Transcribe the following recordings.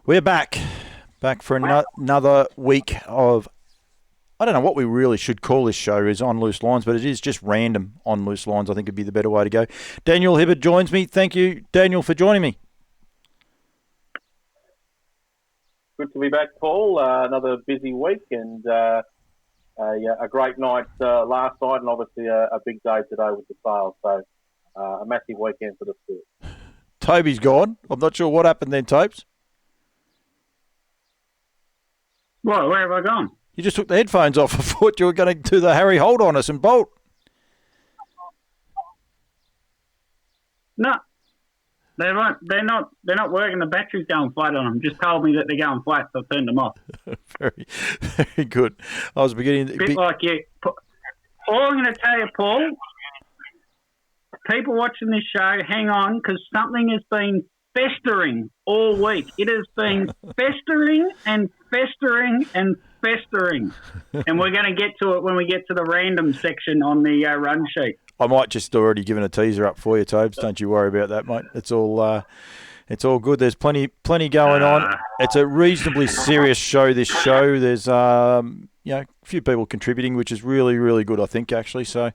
We're back for another week of, I don't know what we really should call this show, is On Loose Lines, but it is just random On Loose Lines, I think would be the better way to go. Daniel Hibberd joins me. Thank you, Daniel, for joining me. Good to be back, Paul. Another busy week and a great night last night, and obviously a big day today with the sale. So a massive weekend for the sport. Toby's gone. I'm not sure what happened then, Tobes. What? Where have I gone? You just took the headphones off. I thought you were going to do the Harry Holt on us and bolt. No, they're not working. The battery's going flat on them. Just told me that they're going flat, so I turned them off. Very, very good. I was beginning. A bit like you. All I'm going to tell you, Paul. People watching this show, hang on, because something has been festering all week. It has been festering and festering and festering. And we're going to get to it when we get to the random section on the run sheet. I might just already given a teaser up for you, Tobes. Don't you worry about that, mate. It's all good. There's plenty going on. It's a reasonably serious show, this show. There's a few people contributing, which is really, really good, I think, actually. So, and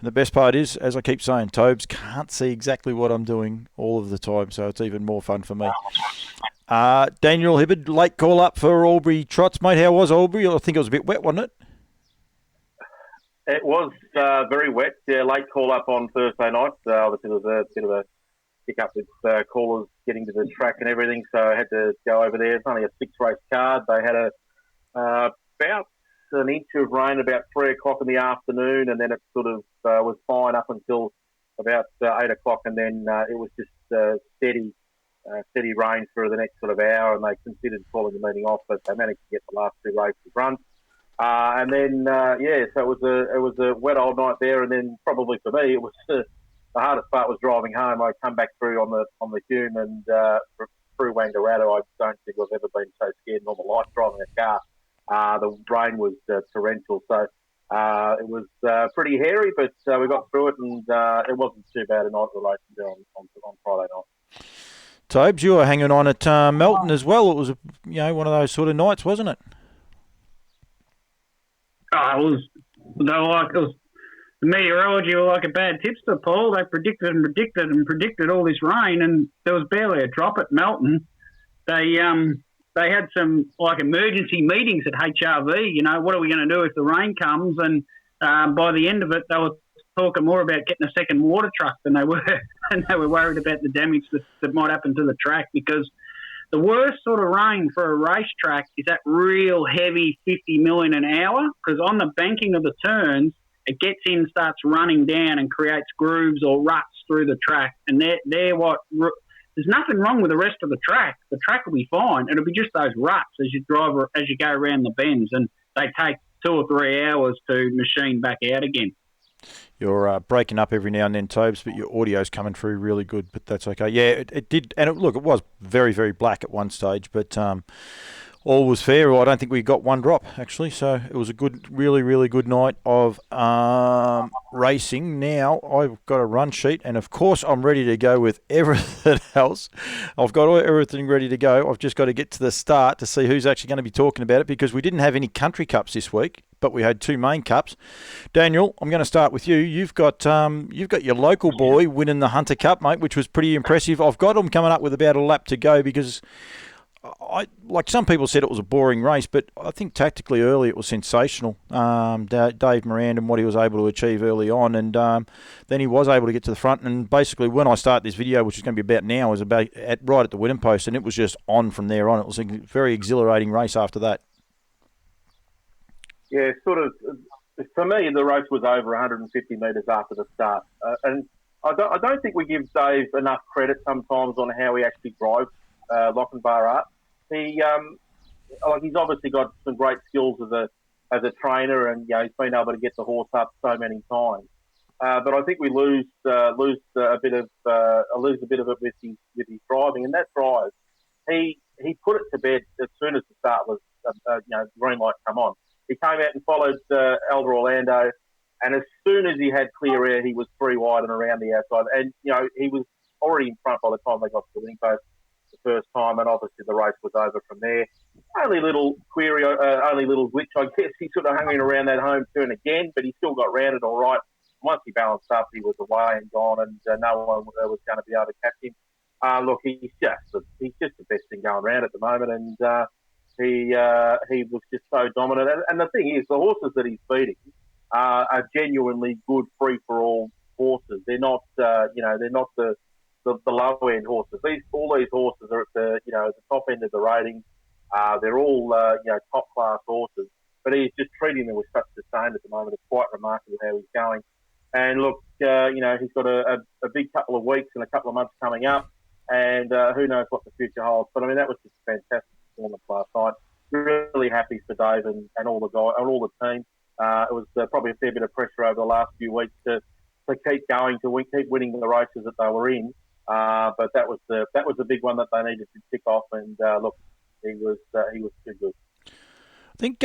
the best part is, as I keep saying, Tobes can't see exactly what I'm doing all of the time, so it's even more fun for me. Daniel Hibberd, late call up for Albury Trots, mate. How was Albury? I think it was a bit wet, wasn't it? It was very wet. Yeah, late call up on Thursday night. Obviously, there was a bit of a pick-up with callers getting to the track and everything, so I had to go over there. It's only a 6-race card. They had about an inch of rain about 3 o'clock in the afternoon, and then it sort of was fine up until about 8 o'clock, and then it was just steady rain for the next sort of hour, and they considered calling the meeting off, but they managed to get the last 2 races run. And then, so it was a wet old night there, and then probably for me, it was the hardest part was driving home. I come back through on the Hume and through Wangaratta. I don't think I've ever been so scared in all my life driving a car. The rain was torrential, so it was pretty hairy, but we got through it, and it wasn't too bad a night relation there on Friday night. Tobes, you were hanging on at Melton as well. It was one of those sort of nights, wasn't it? It was the meteorology were like a bad tipster, Paul. They predicted and predicted and predicted all this rain, and there was barely a drop at Melton. They had some like emergency meetings at HRV. What are we going to do if the rain comes? And by the end of it, they were talking more about getting a second water truck than they were, and they were worried about the damage that might happen to the track, because the worst sort of rain for a racetrack is that real heavy 50 million an hour, because on the banking of the turns, it gets in, starts running down and creates grooves or ruts through the track. And they're what... There's nothing wrong with the rest of the track. The track will be fine. It'll be just those ruts as you go around the bends, and they take 2 or 3 hours to machine back out again. You're breaking up every now and then, Tobes, but your audio's coming through really good, but that's okay. Yeah, it did. And it was very, very black at one stage, but all was fair. I don't think we got one drop, actually. So it was a good, really, really good night of racing. Now I've got a run sheet, and of course I'm ready to go with everything else. I've got everything ready to go. I've just got to get to the start to see who's actually going to be talking about it, because we didn't have any country cups this week, but we had 2 main cups. Daniel, I'm going to start with you. You've got your local boy winning the Hunter Cup, mate, which was pretty impressive. I've got him coming up with about a lap to go, because like some people said, it was a boring race, but I think tactically early it was sensational. Dave Moran and what he was able to achieve early on, and then he was able to get to the front. And basically, when I start this video, which is going to be about now, is about right at the winning post, and it was just on from there on. It was a very exhilarating race after that. Yeah, sort of. For me, the race was over 150 metres after the start, and I don't think we give Dave enough credit sometimes on how he actually drives Lochinvar Art. He's obviously got some great skills as a trainer, and he's been able to get the horse up so many times. But I think we lose a bit of it with his driving, and that drive, he put it to bed as soon as the start was green light come on. He came out and followed Elder Orlando, and as soon as he had clear air, he was 3 wide and around the outside. And, he was already in front by the time they got to the winning post. the first time, and obviously the race was over from there. Only little query, only little glitch, I guess. He sort of hung in around that home turn again, but he still got rounded all right. Once he balanced up, he was away and gone, and no one was going to be able to catch him. Look, he's just the best thing going around at the moment, and he was just so dominant. And the thing is, the horses that he's beating are genuinely good free-for-all horses. They're not, they're not the low-end horses. All these horses are at the top end of the ratings. They're all, top-class horses. But he's just treating them with such disdain at the moment. It's quite remarkable how he's going. And look, he's got a big couple of weeks and a couple of months coming up. And who knows what the future holds. But, I mean, that was just a fantastic performance last night. Really happy for Dave and all the guys and all the team. It was probably a fair bit of pressure over the last few weeks to keep going, keep winning the races that they were in. But that was the big one that they needed to tick off. And look, he was too good. I think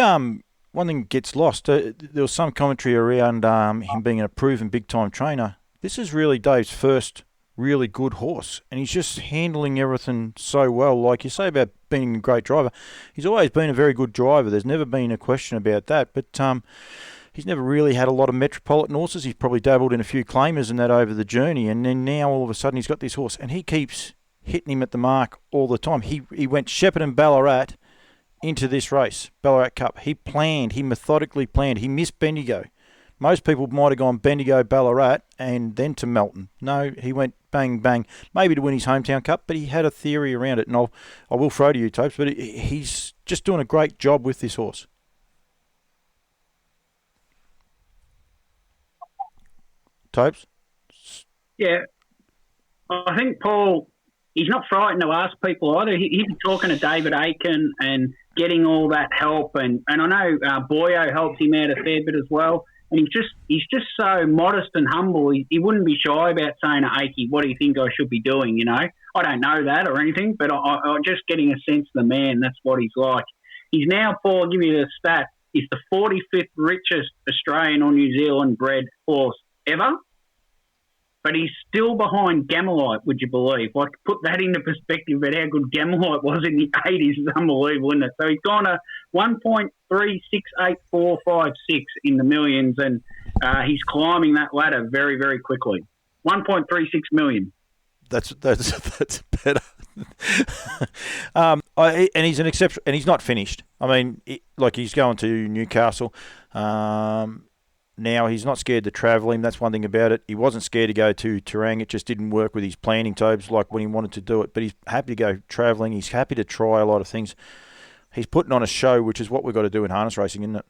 one thing gets lost. There was some commentary around him being a proven big-time trainer. This is really Dave's first really good horse, and he's just handling everything so well. Like you say about being a great driver, he's always been a very good driver. There's never been a question about that. But he's never really had a lot of metropolitan horses. He's probably dabbled in a few claimers and that over the journey, and then now all of a sudden he's got this horse, and he keeps hitting him at the mark all the time. He went Shepparton Ballarat into this race, Ballarat Cup. He methodically planned. He missed Bendigo. Most people might have gone Bendigo, Ballarat, and then to Melton. No, he went bang, bang, maybe to win his hometown cup, but he had a theory around it, and I will throw to you, Topes, but he's just doing a great job with this horse. Topes? Yeah. I think, Paul, he's not frightened to ask people either. He's talking to David Aiken and getting all that help, and I know Boyo helps him out a fair bit as well. And he's just so modest and humble. He wouldn't be shy about saying to Akey, what do you think I should be doing, I don't know that or anything, but I'm just getting a sense of the man. That's what he's like. He's now, Paul, I'll give you the stat, he's the 45th richest Australian or New Zealand bred horse ever. But he's still behind Gamelite, would you believe? Like, put that into perspective at how good Gamelite was in the 80s is unbelievable, isn't it? So he's gone to 1.368456 in the millions, and he's climbing that ladder very, very quickly. 1.36 million. That's better. And he's an exception, and he's not finished. I mean, he's going to Newcastle. Now, he's not scared to travel him. That's one thing about it. He wasn't scared to go to Terang. It just didn't work with his planning, Tobes, like when he wanted to do it. But he's happy to go travelling. He's happy to try a lot of things. He's putting on a show, which is what we've got to do in harness racing, isn't it?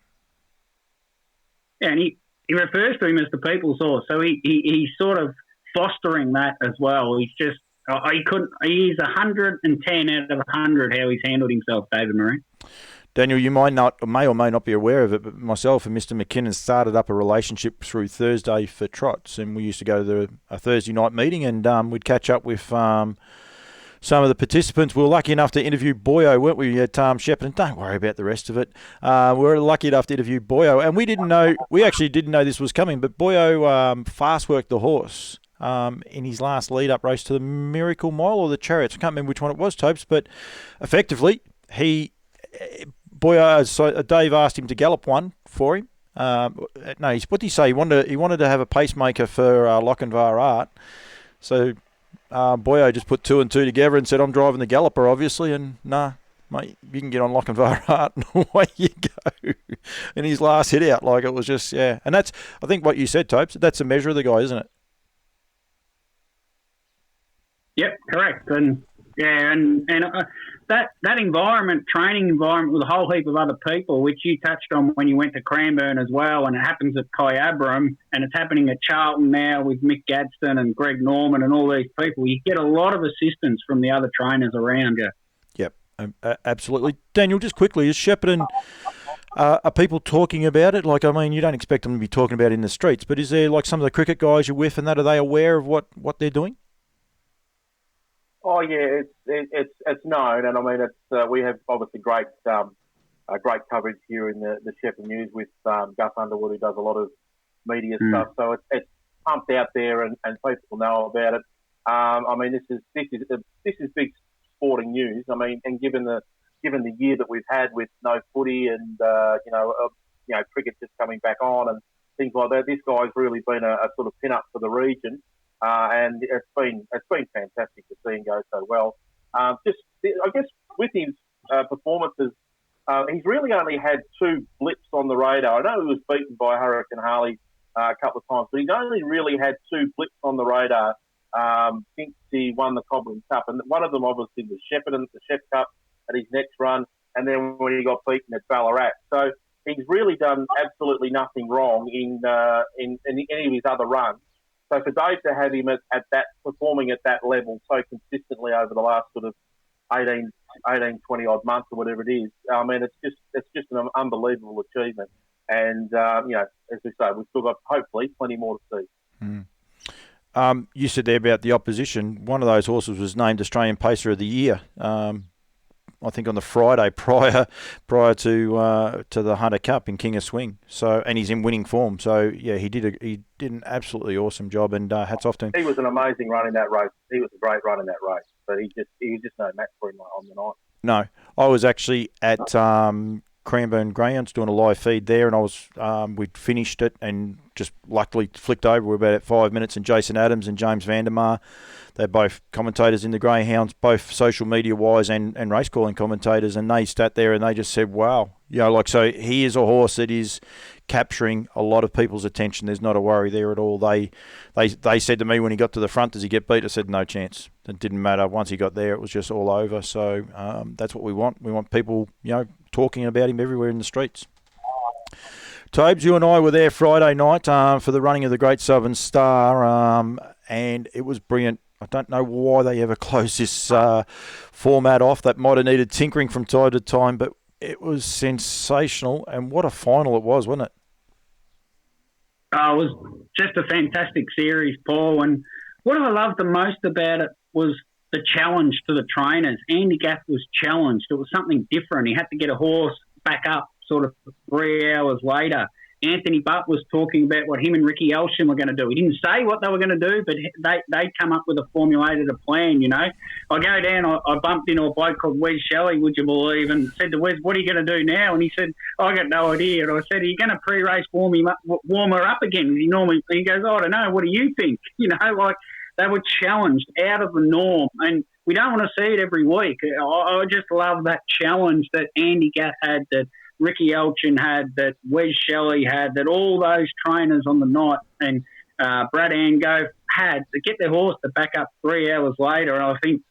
Yeah, and he refers to him as the people's horse. So he's sort of fostering that as well. He's just, he's 110 out of 100 how he's handled himself, David Murray. Daniel, you may or may not be aware of it, but myself and Mr. McKinnon started up a relationship through Thursday for Trots, and we used to go to a Thursday night meeting, and we'd catch up with some of the participants. We were lucky enough to interview Boyo, weren't we, at Shepparton? Don't worry about the rest of it. We were lucky enough to interview Boyo, and we actually didn't know this was coming, but Boyo fast-worked the horse in his last lead-up race to the Miracle Mile or the Chariots. I can't remember which one it was, Topes, but effectively, Boyo, Dave asked him to gallop one for him. What did he say? He wanted to have a pacemaker for Lochinvar Art. So Boyo just put two and two together and said, I'm driving the galloper, obviously, and nah, mate, you can get on Lochinvar Art, and away you go. In his last hit out, like it was just, yeah. And that's, I think what you said, Topes, that's a measure of the guy, isn't it? Yep, correct. And yeah, and that environment, training environment with a whole heap of other people, which you touched on when you went to Cranbourne as well, and it happens at Kyabram, and it's happening at Charlton now with Mick Gadsden and Greg Norman and all these people. You get a lot of assistance from the other trainers around you. Yep, absolutely. Daniel, just quickly, is Shepparton, are people talking about it? Like, I mean, you don't expect them to be talking about it in the streets, but is there, like, some of the cricket guys you're with and that, are they aware of what they're doing? Oh yeah, it's known, and I mean we have obviously great coverage here in the Shepparton News with Gus Underwood, who does a lot of media stuff. So it's pumped out there, and people know about it. I mean, this is big sporting news. I mean, and given the year that we've had with no footy and cricket just coming back on and things like that, this guy's really been a sort of pin-up for the region, and it's been fantastic to see him go so well. I guess with his performances, he's really only had 2 blips on the radar. I know he was beaten by Hurricane Harley a couple of times, but he's only really had 2 blips on the radar since he won the Cobram Cup, and one of them obviously was Shepparton, the Shep Cup at his next run, and then when he got beaten at Ballarat. So he's really done absolutely nothing wrong in any of his other runs. So for Dave to have him at that, performing at that level so consistently over the last sort of 18, 20 odd months or whatever it is, I mean, it's just an unbelievable achievement. And, as we say, we've still got, hopefully, plenty more to see. You said there about the opposition. One of those horses was named Australian Pacer of the Year. I think on the Friday prior to the Hunter Cup in King of Swing. So, and he's in winning form. So yeah, he did an absolutely awesome job, and hats off to him. He was an amazing run in that race. He was a great run in that race, but he was just no match for him on the night. No, I was actually at Cranbourne Greyhounds doing a live feed there, and I was we'd finished it and just luckily flicked over. We're about at 5 minutes, and Jason Adams and James Vandermeer, they're both commentators in the Greyhounds, both social media wise and race calling commentators, and they sat there and they just said, wow, so he is a horse that is capturing a lot of people's attention. There's not a worry there at all. They said to me when he got to the front, does he get beat? I said no chance. It didn't matter. Once he got there, it was just all over. So that's what we want. We want people talking about him everywhere in the streets. Tobes, you and I were there Friday night for the running of the Great Southern Star, and it was brilliant. I don't know why they ever closed this format off. That might have needed tinkering from time to time, but it was sensational, and what a final it was, wasn't it? It was just a fantastic series, Paul, and what I loved the most about it was the challenge to the trainers. Andy Gath was challenged. It was something different. He had to get a horse back up sort of 3 hours later. Anthony Butt was talking about what him and Ricky Elsham were going to do. He didn't say what they were going to do, but they'd come up with a formulated plan, I go down, I bumped into a bloke called Wes Shelley, would you believe, and said to Wes, what are you going to do now? And he said, I got no idea. And I said, are you going to pre-race warm her up again? He goes, I don't know. What do you think? They were challenged out of the norm, and we don't want to see it every week. I just love that challenge that Andy Gath had, that Ricky Elchin had, that Wes Shelley had, that all those trainers on the night and Brad Angove had to get their horse to back up 3 hours later. And I think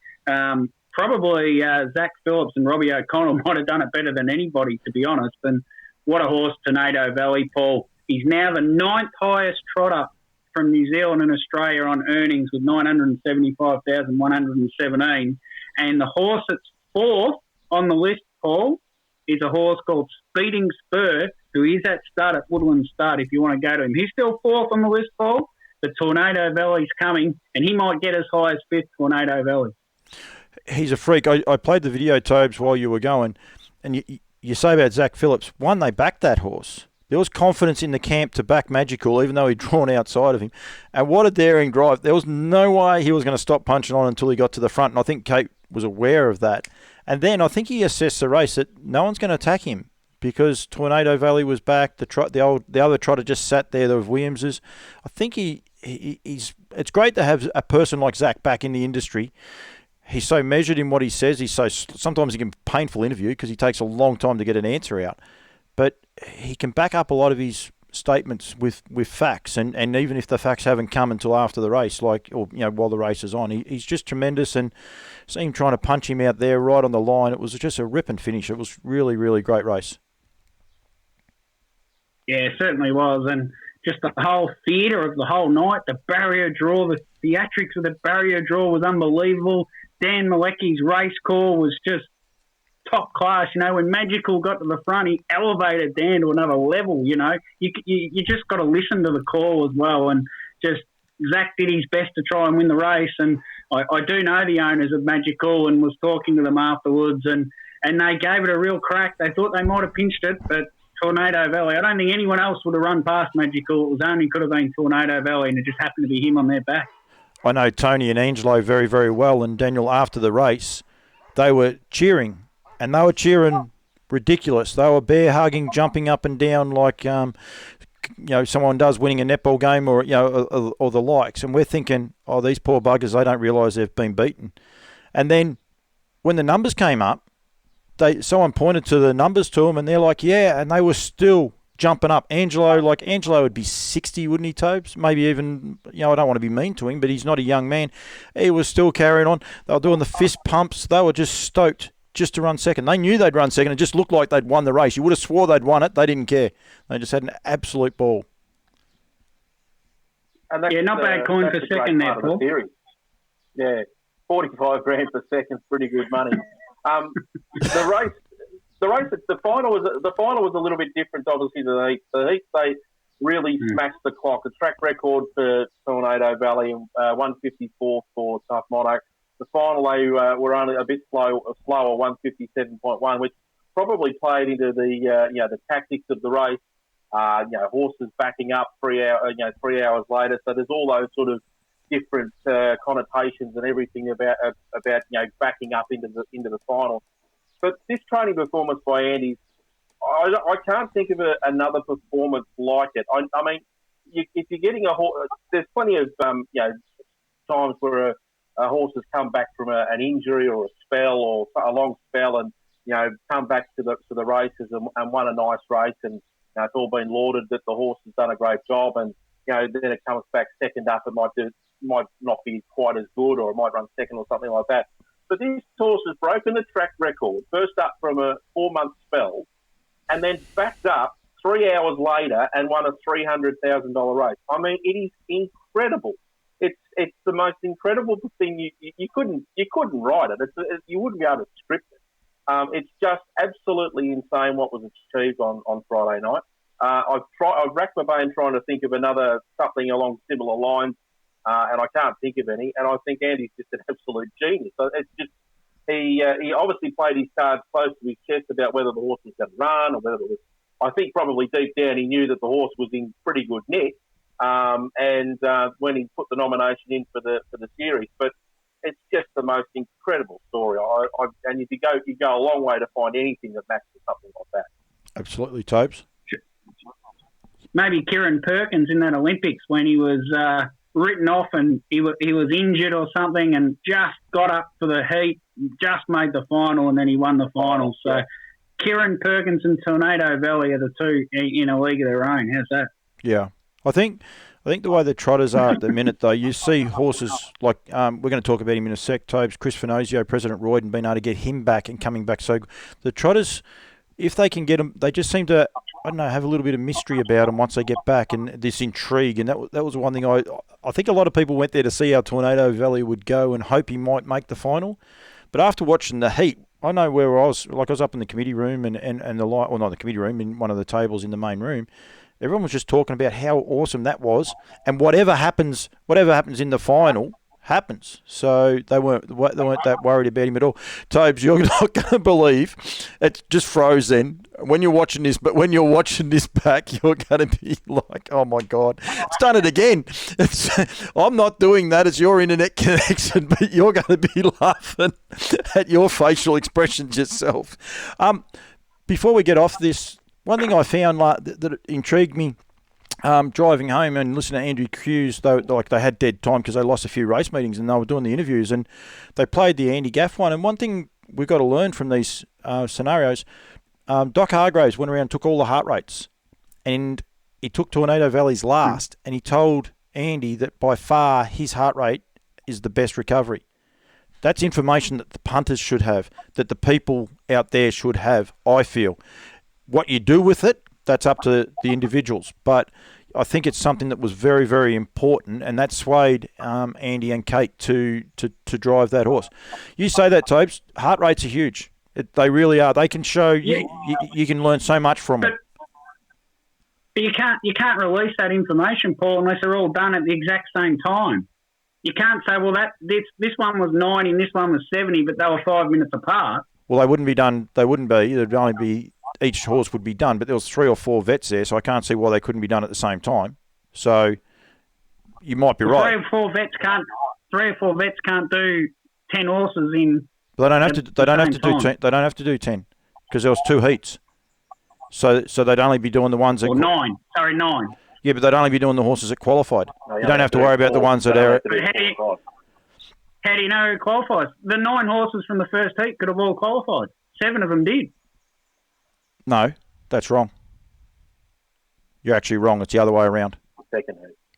probably Zach Phillips and Robbie O'Connell might have done it better than anybody, to be honest. And what a horse, Tornado Valley, Paul. He's now the 9th highest trotter from New Zealand and Australia on earnings with 975,117. And the horse that's 4th on the list, Paul, is a horse called Speeding Spur, who is at stud at Woodland Stud if you want to go to him. He's still 4th on the list, Paul. The Tornado Valley's coming, and he might get as high as 5th, Tornado Valley. He's a freak. I played the video, Tobes, while you were going, and you say about Zach Phillips, one, they backed that horse. There was confidence in the camp to back Magical, even though he'd drawn outside of him. And what a daring drive. There was no way he was going to stop punching on until he got to the front, and I think Kate was aware of that. And then I think he assessed the race that no one's going to attack him because Tornado Valley was back. The other trotter just sat there. There was Williams's. I think he's. It's great to have a person like Zach back in the industry. He's so measured in what he says. Sometimes he can be a painful interview because he takes a long time to get an answer out. But he can back up a lot of his statements with facts, and even if the facts haven't come until after the race, while the race is on, he's just tremendous. And see him trying to punch him out there right on the line. It was just a rip and finish. It was really, really great race. Yeah, it certainly was, and just the whole theatre of the whole night, the barrier draw, the theatrics of the barrier draw was unbelievable. Dan Malecki's race call was just top class. When Magical got to the front, he elevated Dan to another level. You just got to listen to the call as well. And just Zach did his best to try and win the race. And I do know the owners of Magical and was talking to them afterwards, and they gave it a real crack. They thought they might have pinched it, but Tornado Valley, I don't think anyone else would have run past Magical. It could have been Tornado Valley, and it just happened to be him on their back. I know Tony and Angelo very, very well, and Daniel, after the race, they were cheering, and they were cheering ridiculous. They were bear hugging, jumping up and down like someone does winning a netball game or or the likes. And we're thinking, oh, these poor buggers, they don't realise they've been beaten. And then when the numbers came up, someone pointed to the numbers to them, and they're like, yeah, and they were still jumping up. Angelo would be 60, wouldn't he, Tobes? Maybe even, I don't want to be mean to him, but he's not a young man. He was still carrying on. They were doing the fist pumps. They were just stoked just to run second. They knew they'd run second. It just looked like they'd won the race. You would have swore they'd won it. They didn't care. They just had an absolute ball. And not bad coin for second there, Paul. Yeah, 45 grand per second, pretty good money. The final was a little bit different, obviously, than the heat. The heat, they really smashed the clock. The track record for Tornado Valley, 154 for Tough Motto. The final, they were only a bit slower, 157.1, which probably played into the tactics of the race. Horses backing up 3 hours later. So there's all those sort of different connotations and everything about backing up into the final. But this training performance by Andy, I can't think of another performance like it. I mean, if you're getting a horse, there's plenty of times where a horse has come back from an injury or a spell or a long spell, and come back to the races and won a nice race, and it's all been lauded that the horse has done a great job, and then it comes back second up, it might not be quite as good, or it might run second or something like that. But this horse has broken the track record, first up from a 4-month spell, and then backed up 3 hours later and won a $300,000 race. I mean, it is incredible. It's the most incredible thing. You couldn't write it. You wouldn't be able to script it. It's just absolutely insane what was achieved on Friday night. I've racked my brain trying to think of something along similar lines. And I can't think of any. And I think Andy's just an absolute genius. So it's just he obviously played his cards close to his chest about whether the horse was going to run or whether it was. I think probably deep down he knew that the horse was in pretty good nick. And when he put the nomination in for the series, but it's just the most incredible story. And you go a long way to find anything that matches something like that. Absolutely, Topes. Maybe Kieran Perkins in that Olympics when he was written off and he was injured or something and just got up for the heat, just made the final, and then he won the final. So Kieran Perkins and Tornado Valley are the two in a league of their own. How's that? Yeah. I think the way the trotters are at the minute, though, you see horses like we're going to talk about him in a sec, Tobes, Chris Finozio, President Royden, being able to get him back and coming back. So the trotters, if they can get them, they just seem to, I don't know, have a little bit of mystery about them once they get back, and this intrigue. And that was one thing I think a lot of people went there to see how Tornado Valley would go and hope he might make the final. But after watching the heat, I know where I was up in the committee room and the light, well, not the committee room, in one of the tables in the main room. Everyone was just talking about how awesome that was, and whatever happens in the final happens. So they weren't that worried about him at all. Tobes, you're not going to believe it just froze then when you're watching this. But when you're watching this back, you're going to be like, "Oh my God, it's done it again!" I'm not doing that. It's your internet connection, but you're going to be laughing at your facial expressions yourself. Before we get off this, one thing I found that intrigued me. Driving home and listening to Andrew Hughes, they had dead time because they lost a few race meetings and they were doing the interviews, and they played the Andy Gaff one. And one thing we've got to learn from these scenarios, Doc Hargraves went around and took all the heart rates, and he took Tornado Valley's last, and he told Andy that by far his heart rate is the best recovery. That's information that the punters should have, that the people out there should have, I feel. What you do with it, that's up to the individuals. But I think it's something that was very, very important, and that swayed Andy and Kate to drive that horse. You say that, Tobes. Heart rates are huge. They really are. They can show you can learn so much from it. But you can't release that information, Paul, unless they're all done at the exact same time. You can't say, well, this one was 90 and this one was 70, but they were 5 minutes apart. Well, they wouldn't be done. They wouldn't be. There'd only be. Each horse would be done, but there was 3 or 4 vets there, so I can't see why they couldn't be done at the same time. So you might be right. 3 or 4 vets can't do 10 horses in But they don't have to. They don't have to do Same 10. They don't have to do 10 because there was 2 heats. So they'd only be doing the ones that. Or 9. Sorry, 9. Yeah, but they'd only be doing the horses that qualified. No, You don't have to worry about the ones that are. How do you know who qualifies? The 9 horses from the first heat could have all qualified. 7 of them did. No, that's wrong. You're actually wrong. It's the other way around.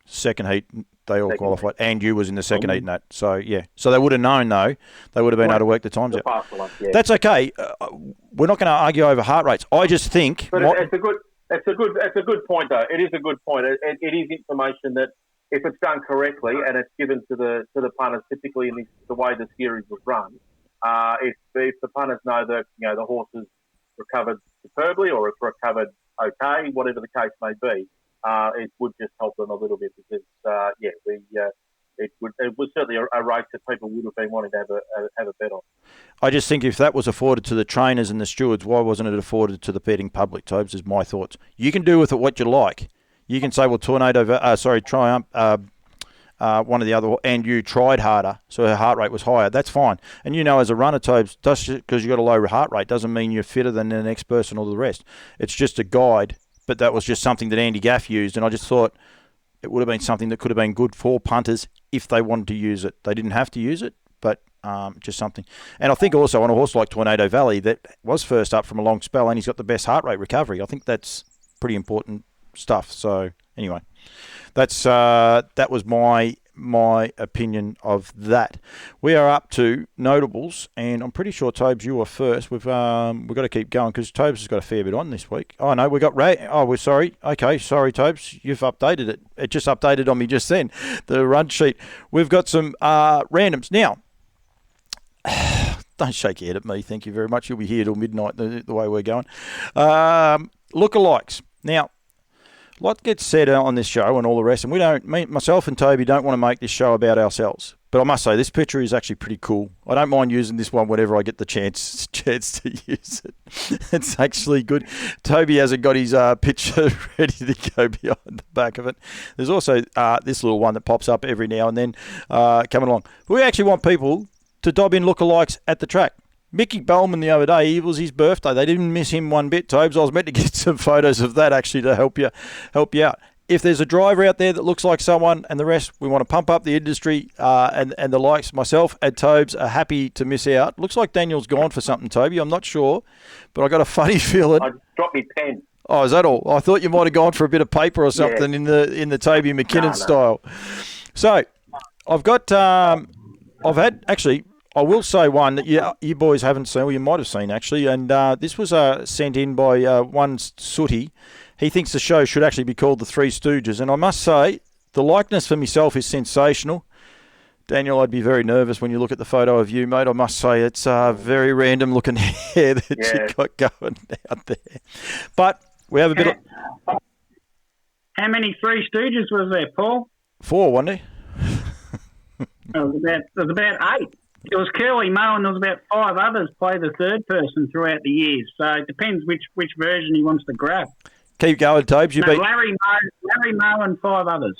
Second heat. They all qualified. And you was in the second heat in that. So, yeah. So they would have known, though. They would have been able to work the times out. Yeah. That's okay. We're not going to argue over heart rates. I just think... But it's a good point, though. It is a good point. It is information that, if it's done correctly and it's given to the punters, typically in the way the series was run, if the punters know that the horse is recovered superbly or it's recovered okay, whatever the case may be, it would just help them a little bit because it was certainly a race that people would have been wanting to have a bet on. I just think if that was afforded to the trainers and the stewards, why wasn't it afforded to the betting public, Tobes, is my thoughts. You can do with it what you like. You can say, well, Triumph, one of the other, and you tried harder, so her heart rate was higher. That's fine. And as a runner, Tobes, just because you've got a low heart rate doesn't mean you're fitter than the next person or the rest. It's just a guide, but that was just something that Andy Gaff used, and I just thought it would have been something that could have been good for punters if they wanted to use it. They didn't have to use it, but just something. And I think also on a horse like Tornado Valley that was first up from a long spell and he's got the best heart rate recovery, I think that's pretty important stuff. So anyway, that was my opinion of that. We are up to notables, and I'm pretty sure Tobes, you were first. We've got to keep going because Tobes has got a fair bit on this week. Oh no, we got Ray. Oh, we're sorry. Okay, sorry, Tobes, you've updated it. It just updated on me just then. The run sheet. We've got some randoms now. Don't shake your head at me. Thank you very much. You'll be here till midnight. The way we're going. Lookalikes now. A lot gets said on this show and all the rest, and myself and Toby don't want to make this show about ourselves. But I must say, this picture is actually pretty cool. I don't mind using this one whenever I get the chance to use it. It's actually good. Toby hasn't got his picture ready to go behind the back of it. There's also this little one that pops up every now and then coming along. We actually want people to dob in lookalikes at the track. Mickey Bellman the other day, it was his birthday. They didn't miss him one bit, Tobes. I was meant to get some photos of that actually to help you out. If there's a driver out there that looks like someone and the rest, we want to pump up the industry and the likes. Myself and Tobes are happy to miss out. Looks like Daniel's gone for something, Toby. I'm not sure, but I got a funny feeling. I dropped my pen. Oh, is that all? I thought you might have gone for a bit of paper or something in the Toby McKinnon style. So I've got I will say one that you boys haven't seen, or you might have seen actually, and this was sent in by one Sooty. He thinks the show should actually be called The Three Stooges, and I must say, the likeness for myself is sensational. Daniel, I'd be very nervous when you look at the photo of you, mate. I must say it's very random looking hair that you got going out there. But we have a bit of... How many Three Stooges was there, Paul? 4, wasn't It was about 8. It was Curly Moe and there was about 5 others play the third person throughout the years. So it depends which version he wants to grab. Keep going, Tobes. Larry Moe and 5 others.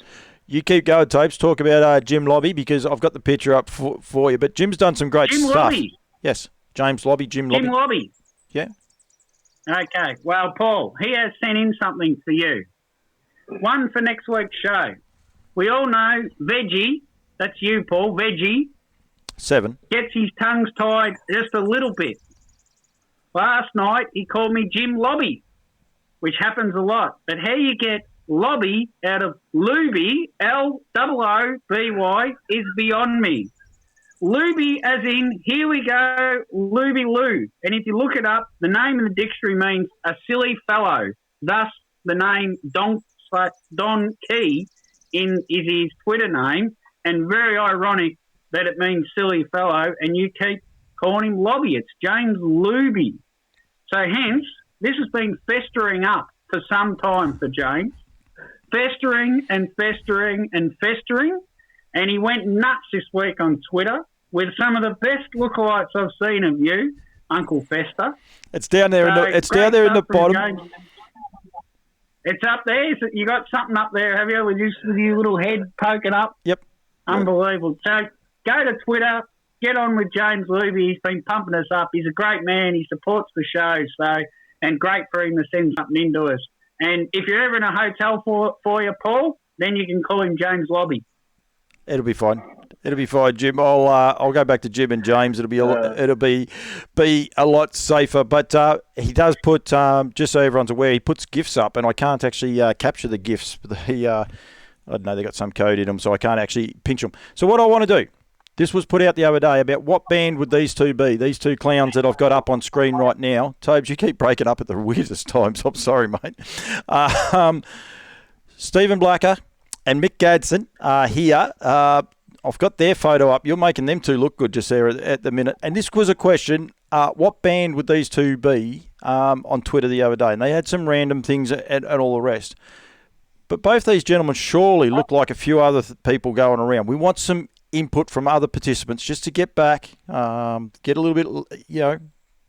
You keep going, Tobes. Talk about Jim Lobby because I've got the picture up for you. But Jim's done some great stuff. Lobby. Yes, James Lobby, Jim Lobby. Jim Lobby. Yeah. Okay. Well, Paul, he has sent in something for you. One for next week's show. We all know Veggie, that's you, Paul, Veggie, 7. gets his tongues tied just a little bit. Last night, he called me Jim Lobby, which happens a lot. But how you get Lobby out of Luby, L-O-O-B-Y, is beyond me. Luby as in, here we go, Luby Lou. And if you look it up, the name in the dictionary means a silly fellow. Thus, the name Don Key is his Twitter name, and very ironic that it means silly fellow, and you keep calling him Lobby. It's James Luby. So hence, this has been festering up for some time for James. Festering and festering and festering. And he went nuts this week on Twitter with some of the best lookalikes I've seen of you, Uncle Fester. It's down there. It's down there in the bottom. James. It's up there. You got something up there, have you? With your little head poking up. Yep. Unbelievable. So go to Twitter, get on with James Luby. He's been pumping us up. He's a great man. He supports the show, and great for him to send something into us. And if you're ever in a hotel for you, Paul, then you can call him James Lobby. It'll be fine. It'll be fine, Jim. I'll go back to Jim and James. It'll be a lot safer. But he does put, just so everyone's aware, he puts gifts up, and I can't actually capture the gifts. I don't know, they got some code in them, so I can't actually pinch them. So what I want to do, this was put out the other day about what band would these two be, these two clowns that I've got up on screen right now. Tobes, you keep breaking up at the weirdest times. I'm sorry, mate. Stephen Blacker and Mick Gadsden are here. I've got their photo up. You're making them two look good just there at the minute. And this was a question, what band would these two be on Twitter the other day? And they had some random things and all the rest. But both these gentlemen surely look like a few other people going around. We want some input from other participants just to get back, get a little bit,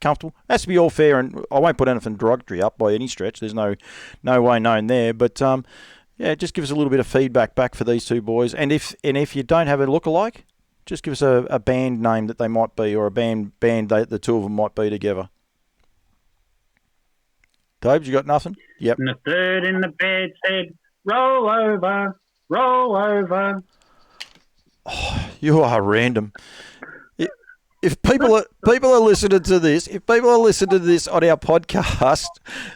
comfortable. It has to be all fair, and I won't put anything derogatory up by any stretch. There's no way known there. But, just give us a little bit of feedback back for these two boys. And if you don't have a look-alike, just give us a band name that they might be, or a band the two of them might be together. Tobes, you got nothing? Yep. And the third in the bed said, roll over, roll over. Oh, you are random. If people are listening to this, on our podcast,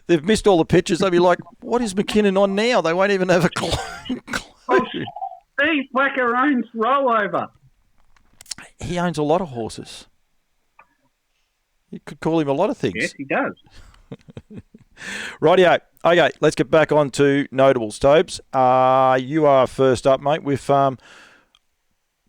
they've missed all the pictures. They'll be like, "What is McKinnon on now?" They won't even have a clue. Oh, Steve Blacker owns Rollover. He owns a lot of horses. You could call him a lot of things. Yes, he does. Rightio. Okay, let's get back on to notables. Tobes, you are first up, mate, with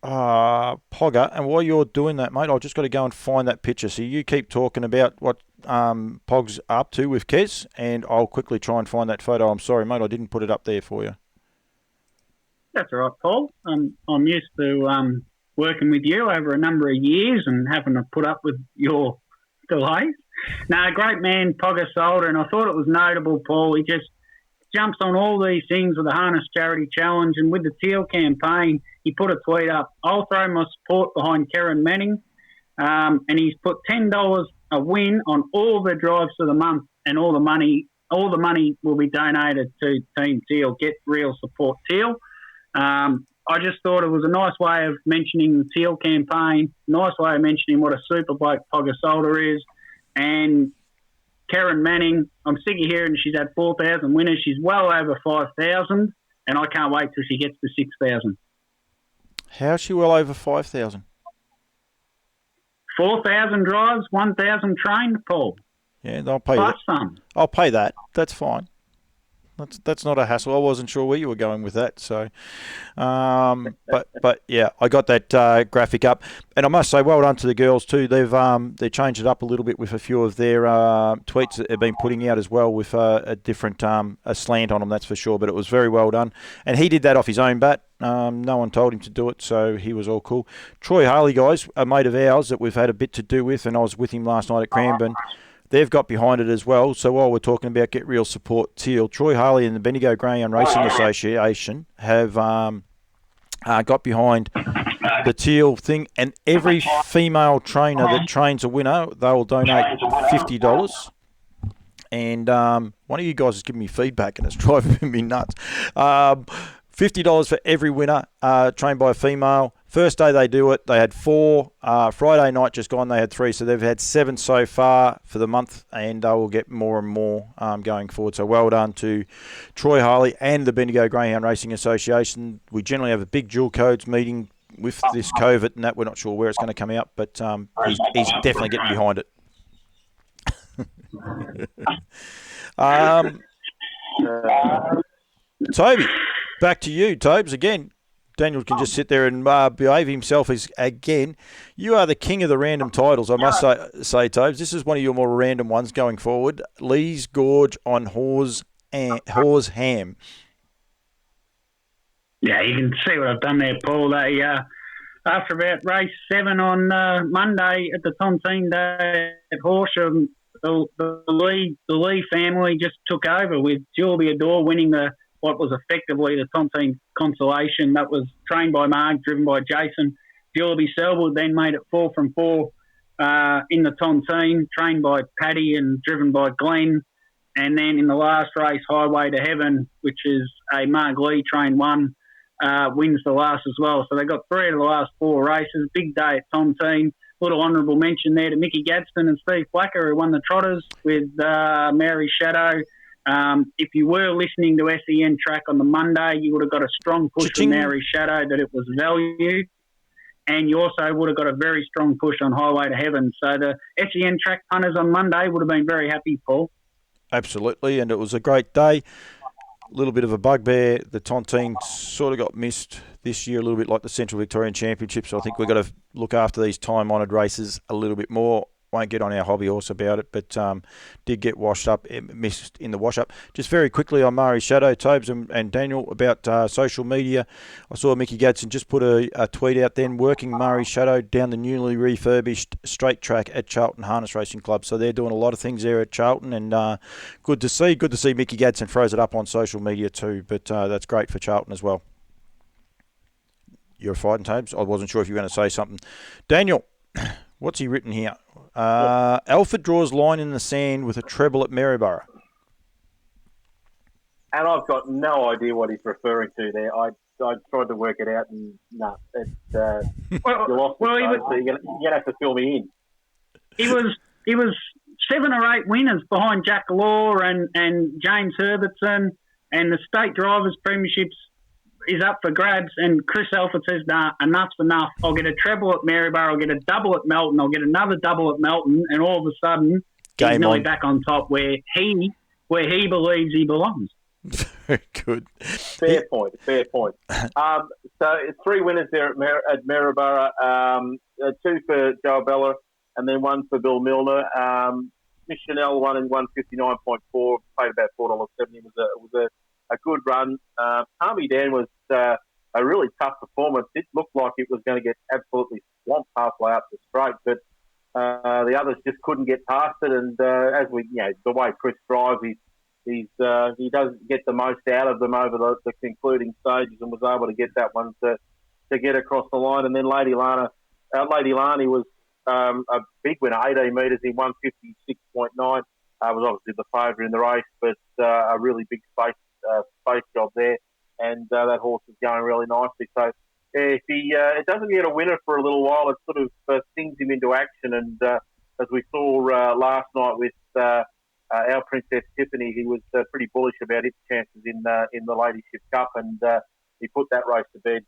Pogger. And while you're doing that, mate, I've just got to go and find that picture. So you keep talking about what Pog's up to with Kez, and I'll quickly try and find that photo. I'm sorry, mate, I didn't put it up there for you. That's all right, Paul. I'm used to working with you over a number of years and having to put up with your delays. No, great man, Pogger Solder, and I thought it was notable, Paul. He just jumps on all these things with the Harness Charity Challenge, and with the Teal campaign, he put a tweet up, "I'll throw my support behind Karen Manning," and he's put $10 a win on all the drives for the month, and all the money will be donated to Team Teal. Get real support, Teal. I just thought it was a nice way of mentioning the Teal campaign, nice way of mentioning what a super bloke Pogger Solder is, and Karen Manning, I'm sick of hearing she's had 4,000 winners. She's well over 5,000, and I can't wait till she gets to 6,000. How's she well over 5,000? 4,000 drives, 1,000 trained, Paul. Yeah, I'll pay Plus that. some. I'll pay that. That's fine. That's not a hassle. I wasn't sure where you were going with that. So, but yeah, I got that graphic up, and I must say, well done to the girls too. They changed it up a little bit with a few of their tweets that they've been putting out as well, with a different a slant on them. That's for sure. But it was very well done, and he did that off his own bat. No one told him to do it, so he was all cool. Troy Harley, guys, a mate of ours that we've had a bit to do with, and I was with him last night at Cranbourne. They've got behind it as well. So while we're talking about Get Real Support Teal, Troy Harley and the Bendigo Greyhound Racing Association have got behind the Teal thing, and every female trainer that trains a winner, they will donate $50. And one of you guys is giving me feedback, and it's driving me nuts. $50 for every winner trained by a female. First day they do it, they had 4. Friday night just gone, they had 3. So they've had 7 so far for the month, and they will get more and more going forward. So well done to Troy Harley and the Bendigo Greyhound Racing Association. We generally have a big dual codes meeting with this COVID and that. We're not sure where it's going to come out, but he's definitely getting behind it. Toby, back to you, Tobes. Again, Daniel can just sit there and behave himself again. You are the king of the random titles, I must say, Tobes. This is one of your more random ones going forward. Lee's Gorge on Hawes Ham. Yeah, you can see what I've done there, Paul. They, after about race 7 on Monday at the Tontine Day at Horsham, the Lee family just took over with Julia Adore winning what was effectively the Tontine Consolation. That was trained by Mark, driven by Jason. Gilby Selwood then made it 4 from 4 in the Tontine, trained by Paddy and driven by Glenn. And then in the last race, Highway to Heaven, which is a Mark Lee trained one, wins the last as well. So they got 3 of the last 4 races. Big day at Tontine. Little honourable mention there to Mickey Gadsden and Steve Blacker, who won the Trotters with Mary Shadow. If you were listening to SEN track on the Monday, you would have got a strong push from Mary Shadow that it was value. And you also would have got a very strong push on Highway to Heaven. So the SEN track punters on Monday would have been very happy, Paul. Absolutely, and it was a great day. A little bit of a bugbear. The Tontine sort of got missed this year, a little bit like the Central Victorian Championship. So I think we've got to look after these time-honoured races a little bit more. Won't get on our hobby horse about it, but did get washed up, missed in the wash-up. Just very quickly on Murray Shadow, Tobes and Daniel, about social media. I saw Mickey Gadsden just put a tweet out then, working Murray Shadow down the newly refurbished straight track at Charlton Harness Racing Club. So they're doing a lot of things there at Charlton, and good to see. Good to see Mickey Gadsden throws it up on social media too, but that's great for Charlton as well. You're fighting, Tobes? I wasn't sure if you were going to say something. Daniel, what's he written here? Alfred draws line in the sand with a treble at Maryborough. And I've got no idea what he's referring to there. I tried to work it out, and no, it's you lost. So you're gonna have to fill me in. He was 7 or 8 winners behind Jack Law and James Herbertson, and the state drivers' premierships is up for grabs, and Chris Alford says, nah, enough's enough. I'll get a treble at Maryborough, I'll get a double at Melton, I'll get another double at Melton, and all of a sudden, he's nearly back on top where he believes he belongs. Very good. Fair point. So it's 3 winners there at Maryborough, 2 for Joe Bella, and then 1 for Bill Milner. Miss Chanel won in 159.4, paid about $4.70. It was a good run. Army Dan was a really tough performance. It looked like it was going to get absolutely swamped halfway up the straight, but the others just couldn't get past it. And as we, the way Chris drives, he does get the most out of them over the concluding stages, and was able to get that one to get across the line. And then Lady Lani was a big winner, 18 metres in 156.9. Was obviously the favourite in the race, but a really big space job there, and that horse is going really nicely. So if it doesn't get a winner for a little while, it sort of stings him into action. And as we saw last night with our Princess Tiffany, he was pretty bullish about its chances in the Ladyship Cup, and he put that race to bed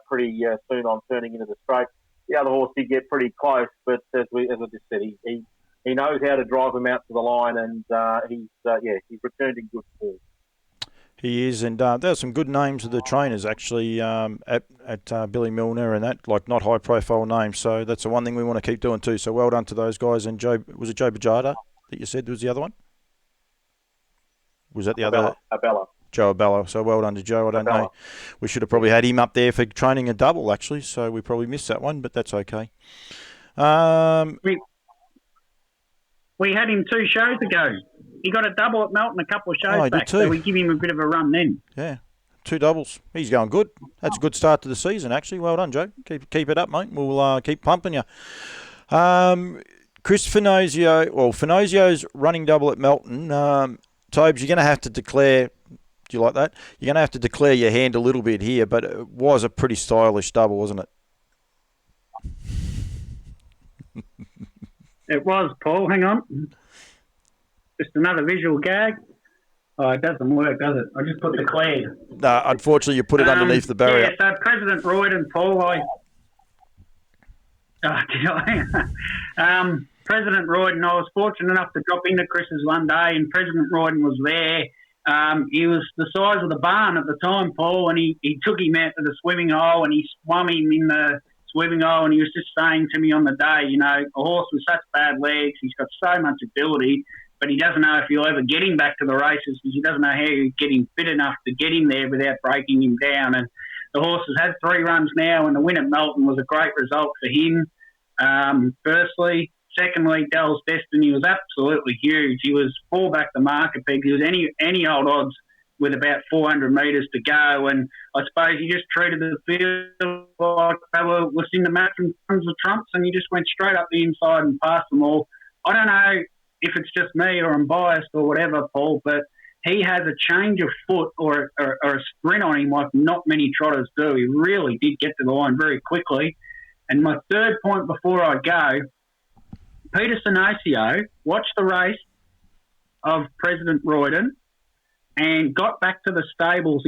pretty soon on turning into the straight. The other horse did get pretty close, but as I just said, he knows how to drive him out to the line, and he's returned in good form. He is, and there are some good names of the trainers actually at Billy Milner, and that, like, not high profile names. So that's the one thing we want to keep doing too. So well done to those guys. And Joe Bajada that you said was the other one? Was that the other? Abella. Joe Abella. So well done to Joe. I don't know. We should have probably had him up there for training a double actually. So we probably missed that one, but that's okay. We had him 2 shows ago. He got a double at Melton a couple of shows back, so we give him a bit of a run then. Yeah, 2 doubles. He's going good. That's a good start to the season, actually. Well done, Joe. Keep it up, mate. We'll keep pumping you. Chris Finozio's running double at Melton. Tobes, you're going to have to declare, do you like that? You're going to have to declare your hand a little bit here, but it was a pretty stylish double, wasn't it? It was, Paul. Hang on. Just another visual gag. Oh, it doesn't work, does it? I just put declared. No, unfortunately, you put it underneath the barrier. Yeah, so President Royden, Paul, President Royden, I was fortunate enough to drop into Chris's one day, and President Royden was there. He was the size of the barn at the time, Paul, and he took him out to the swimming hole, and he swum him in the swimming hole, and he was just saying to me on the day, a horse with such bad legs, he's got so much ability, but he doesn't know if he'll ever get him back to the races because he doesn't know how you get him fit enough to get him there without breaking him down. And the horse has had 3 runs now, and the win at Melton was a great result for him. Firstly. Secondly, Dell's Destiny was absolutely huge. He was 4 back the market peg. He was any old odds with about 400 metres to go, and I suppose you just treated the field like they were listening to Matt from Tons of Trumps, and you just went straight up the inside and passed them all. I don't know if it's just me or I'm biased or whatever, Paul, but he has a change of foot or a sprint on him like not many trotters do. He really did get to the line very quickly. And my third point before I go, Peter Sinacio watched the race of President Royden and got back to the stables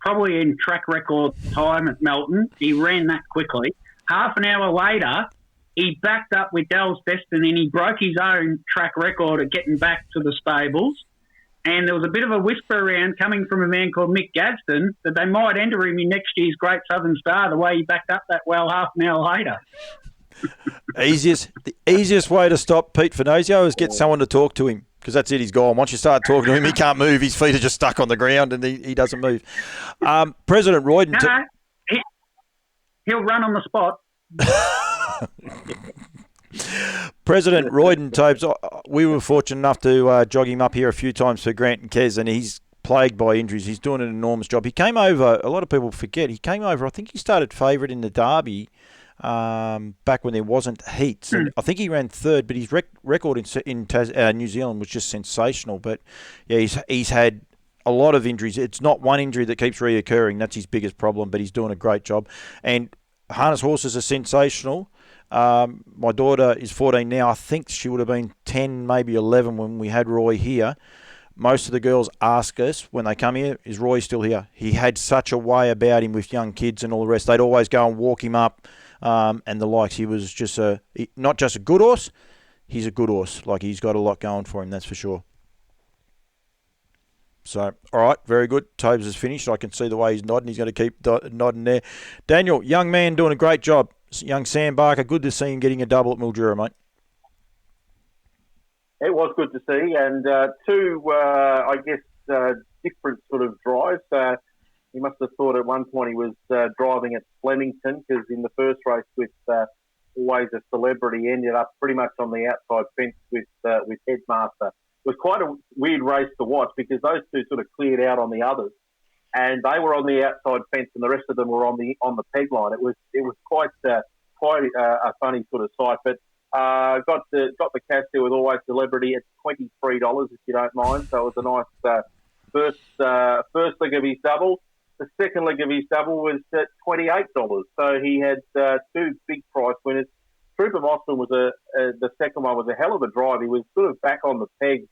probably in track record time at Melton. He ran that quickly. Half an hour later, he backed up with Dell's Destiny and he broke his own track record at getting back to the stables. And there was a bit of a whisper around coming from a man called Mick Gadsden that they might enter him in next year's Great Southern Star the way he backed up that well half an hour later. The easiest way to stop Pete Finazio is get someone to talk to him, because that's it, he's gone. Once you start talking to him, he can't move. His feet are just stuck on the ground and he doesn't move. President Royden... He'll run on the spot. President Royden, Tobes, we were fortunate enough to jog him up here a few times for Grant and Kez, and he's plagued by injuries. He's doing an enormous job. He came over, a lot of people forget, he came over, I think he started favourite in the Derby back when there wasn't heats. And I think he ran third, but his record in New Zealand was just sensational. But yeah, he's had a lot of injuries. It's not one injury that keeps reoccurring. That's his biggest problem, but he's doing a great job. And harness horses are sensational. My daughter is 14 now. I think she would have been 10, maybe 11 when we had Roy here. Most of the girls ask us when they come here, is Roy still here? He had such a way about him with young kids and all the rest. They'd always go and walk him up and the likes. He was just not just a good horse, he's a good horse. Like, he's got a lot going for him, that's for sure. So, all right, very good. Tobes is finished. I can see the way he's nodding. He's going to keep nodding there. Daniel, young man doing a great job. Young Sam Barker, good to see him getting a double at Mildura, mate. It was good to see, and two, different sort of drives. He must have thought at one point he was driving at Flemington, because in the first race with Always a Celebrity, he ended up pretty much on the outside fence with Headmaster. It was quite a weird race to watch, because those two sort of cleared out on the others, and they were on the outside fence, and the rest of them were on the peg line. It was quite a funny sort of sight. But got the cash there with Always Celebrity at $23, if you don't mind. So it was a nice first leg of his double. The second leg of his double was at $28. So he had two big price winners. Troop of Austin was the second one was a hell of a drive. He was sort of back on the pegs.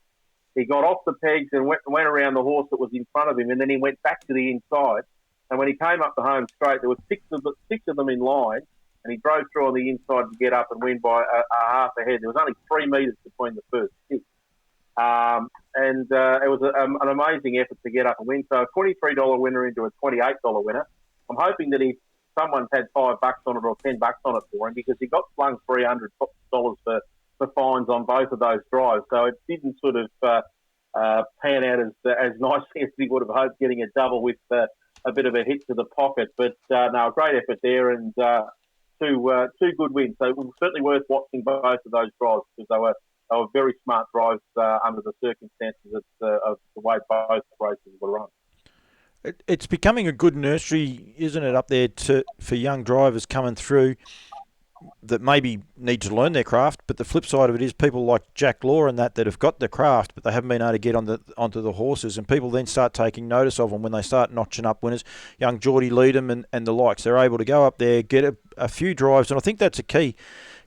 He got off the pegs and went around the horse that was in front of him, and then he went back to the inside. And when he came up the home straight, there were six of them in line, and he drove through on the inside to get up and win by a half a head. There was only 3 metres between the first six. It was an amazing effort to get up and win. So a $23 winner into a $28 winner. I'm hoping that if someone's had $5 on it or $10 on it for him, because he got flung $300 for fines on both of those drives. So it didn't sort of pan out as nicely as he would have hoped, getting a double with a bit of a hit to the pocket. But no, great effort there, and two good wins. So it was certainly worth watching both of those drives, because they were very smart drives under the circumstances of the way both races were run. It's becoming a good nursery, isn't it, up there for young drivers coming through that maybe need to learn their craft. But the flip side of it is people like Jack Law and that have got the craft, but they haven't been able to get onto the horses, and people then start taking notice of them when they start notching up winners. Young Geordie Leadham and the likes, they're able to go up there, get a few drives, and I think that's a key.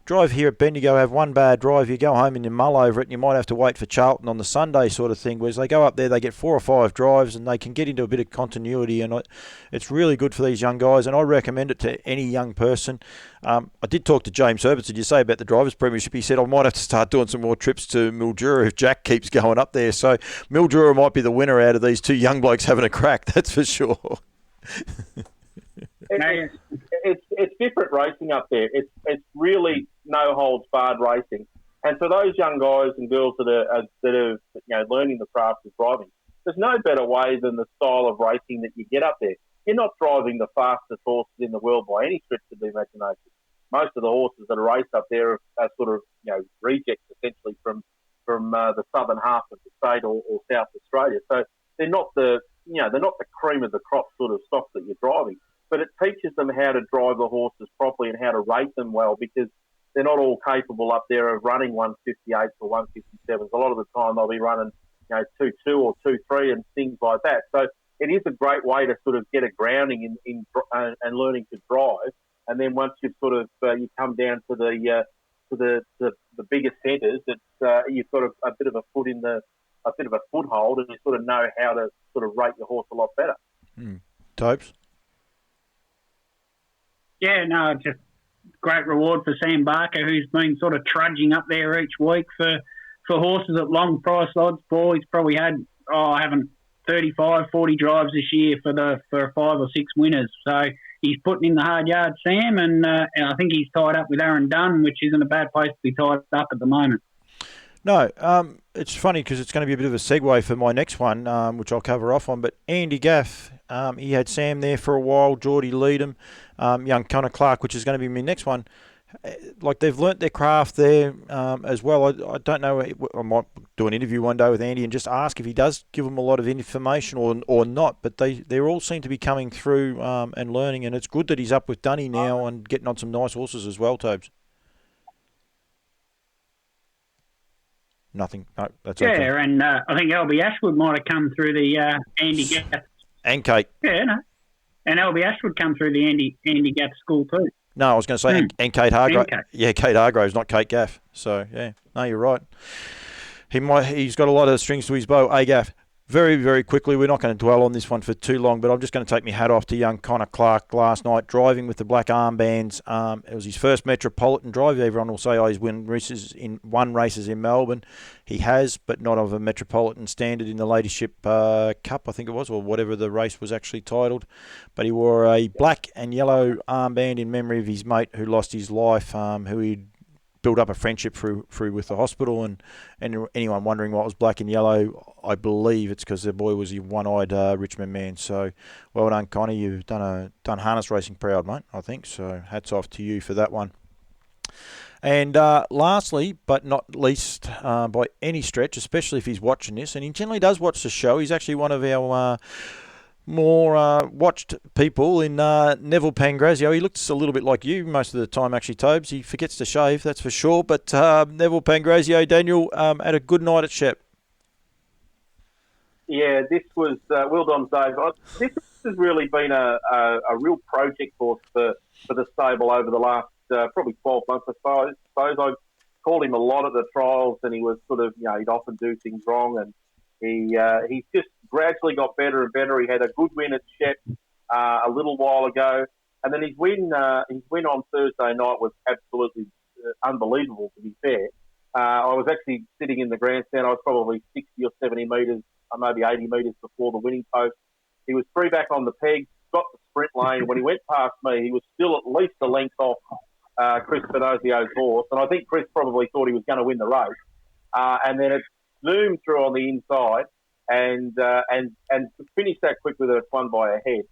Drive here at Bendigo, have one bad drive, you go home and you mull over it, and you might have to wait for Charlton on the Sunday sort of thing, whereas they go up there, they get 4 or 5 drives and they can get into a bit of continuity, and it's really good for these young guys, and I recommend it to any young person. I did talk to James Herbert, did you say about the Drivers' Premiership? He said I might have to start doing some more trips to Mildura if Jack keeps going up there, so Mildura might be the winner out of these two young blokes having a crack, that's for sure. It's different racing up there. It's really no holds barred racing, and for those young guys and girls that are learning the craft of driving, there's no better way than the style of racing that you get up there. You're not driving the fastest horses in the world by any stretch of the imagination. Most of the horses that are raced up there are sort of rejects essentially from the southern half of the state or South Australia. So they're not the they're not the cream of the crop sort of stock that you're driving, but it teaches them how to drive the horses properly and how to rate them well, because they're not all capable up there of running 158s or 157s. A lot of the time they'll be running, 2.2 or 2.3 and things like that. So it is a great way to sort of get a grounding in and learning to drive. And then once you've sort of you come down to the bigger centres, it's you've got a bit of a foothold, and you sort of know how to sort of rate your horse a lot better. Topes? Yeah, no, just great reward for Sam Barker, who's been sort of trudging up there each week for horses at long price odds. Paul, he's probably had, 35, 40 drives this year for 5 or 6 winners. So he's putting in the hard yard, Sam, and I think he's tied up with Aaron Dunn, which isn't a bad place to be tied up at the moment. No, it's funny because it's going to be a bit of a segue for my next one, which I'll cover off on. But Andy Gaff, he had Sam there for a while, Geordie Leadham, young Connor Clark, which is going to be my next one. Like, they've learnt their craft there as well. I don't know. I might do an interview one day with Andy and just ask if he does give them a lot of information or not. But they all seem to be coming through and learning, and it's good that he's up with Dunny now and getting on some nice horses as well, Tobes. Nothing. No, that's okay. Yeah, and I think LB Ashwood might have come through the Andy Gaff. And Kate. Yeah, no. And LB Ashwood come through the Andy Gaff school too. No, I was going to say, and Kate Hargrove. Yeah, Kate Hargrove's not Kate Gaff. So, yeah. No, you're right. He's got a lot of strings to his bow. Gaff. Very, very quickly, we're not going to dwell on this one for too long, but I'm just going to take my hat off to young Connor Clark last night, driving with the black armbands. It was his first Metropolitan drive. Everyone will say, he's won races in Melbourne. He has, but not of a Metropolitan standard in the Ladyship Cup, I think it was, or whatever the race was actually titled. But he wore a black and yellow armband in memory of his mate who lost his life, who he'd built up a friendship through with the hospital, and anyone wondering what was black and yellow, I believe it's because the boy was a one-eyed Richmond man. So well done, Connie. You've done harness racing proud, mate, I think. So hats off to you for that one. And lastly, but not least by any stretch, especially if he's watching this, and he generally does watch the show, he's actually one of our more watched people in Neville Pangrazio. He looks a little bit like you most of the time, actually, Tobes. He forgets to shave, that's for sure. But Neville Pangrazio, Daniel, had a good night at Shep. Yeah, this was Will Dom's days. This has really been a real project for the stable over the last probably 12 months, I suppose. I called him a lot at the trials, and he was sort of, he'd often do things wrong, and he's just gradually got better and better. He had a good win at Shep a little while ago, and then his win on Thursday night was absolutely unbelievable, to be fair. I was actually sitting in the grandstand. I was probably 60 or 70 metres, maybe 80 metres before the winning post. He was 3 back on the peg, got the sprint lane. When he went past me, he was still at least a length off Chris Finozio's horse, and I think Chris probably thought he was going to win the race. And then it zoomed through on the inside and finished that quickly that it's won by a head,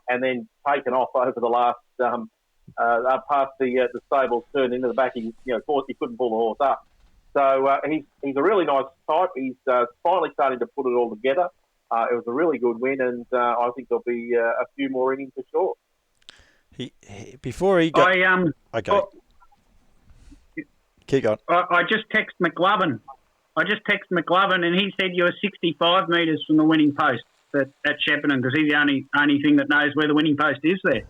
and then taken off over the last past the stables, turned into the back. He thought he couldn't pull the horse up. So he's a really nice type. He's finally starting to put it all together. It was a really good win, and I think there'll be a few more innings for sure. Before he got... okay. Keep going. I just text McLovin. And he said you were 65 metres from the winning post at Shepparton, because he's the only thing that knows where the winning post is there.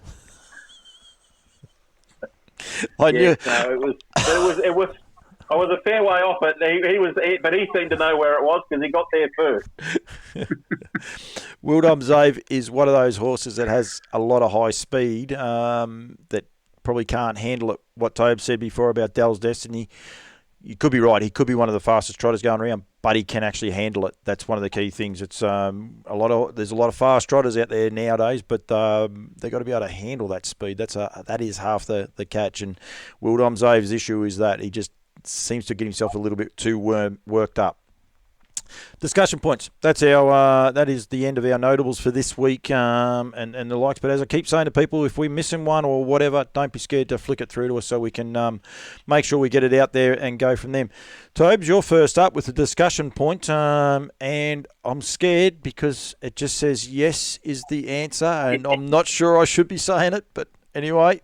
I knew. No, it was. I was a fair way off it. But he seemed to know where it was because he got there first. Wildom Zave is one of those horses that has a lot of high speed that probably can't handle it. What Tobe said before about Dell's Destiny, you could be right. He could be one of the fastest trotters going around, but he can actually handle it. That's one of the key things. It's there's a lot of fast trotters out there nowadays, but they've got to be able to handle that speed. That is half the catch. And Wildom Zave's issue is that he just seems to get himself a little bit too worked up. Discussion points. That's our. That is the end of our notables for this week, and the likes. But as I keep saying to people, if we're missing one or whatever, don't be scared to flick it through to us so we can make sure we get it out there and go from them. Tobes, you're first up with the discussion point, and I'm scared because it just says yes is the answer, and I'm not sure I should be saying it, but anyway.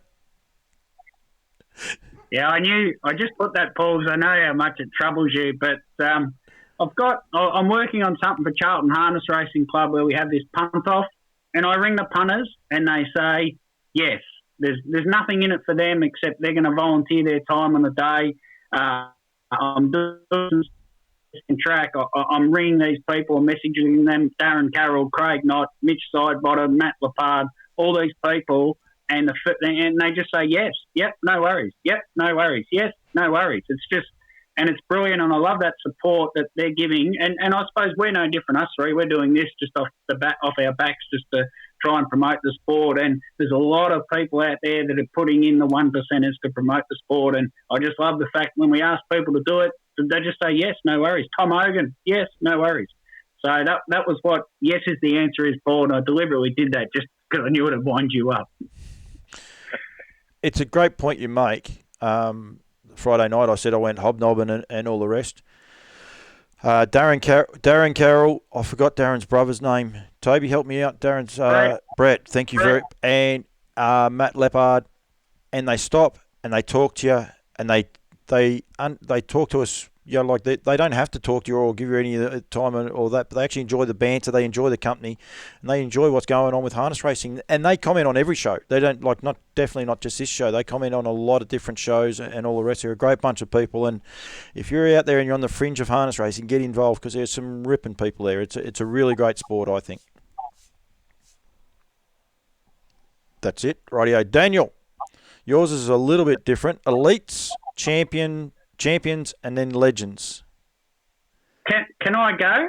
Yeah, I just put that, Paul, because I know how much it troubles you, but I'm working on something for Charlton Harness Racing Club where we have this punt off, and I ring the punters and they say yes. There's nothing in it for them except they're going to volunteer their time on the day. I'm doing track. I'm ringing these people and messaging them: Darren Carroll, Craig Knott, Mitch Sidebottom, Matt Lepard, all these people, and they just say yes. Yep, no worries. Yep, no worries. Yes, no worries. It's just. And it's brilliant, and I love that support that they're giving. And I suppose we're no different, us three. We're doing this just off our backs, just to try and promote the sport. And there's a lot of people out there that are putting in the 1%ers to promote the sport. And I just love the fact when we ask people to do it, they just say yes, no worries. Tom Hogan, yes, no worries. So that was what yes is the answer is, Paul. And I deliberately did that just because I knew it would wind you up. It's a great point you make. Friday night, I said I went hobnobbing and all the rest. Darren Carroll, I forgot Darren's brother's name. Toby, help me out. Darren's Brett. Thank you and Matt Lepard, and they stop and they talk to you and they talk to us. You know, like they don't have to talk to you or give you any time or that, but they actually enjoy the banter, they enjoy the company, and they enjoy what's going on with harness racing. And they comment on every show. They don't definitely not just this show. They comment on a lot of different shows and all the rest. They're a great bunch of people. And if you're out there and you're on the fringe of harness racing, get involved because there's some ripping people there. It's a really great sport, I think. That's it. Rightio. Daniel, yours is a little bit different. Elites, champions, and then legends. Can I go?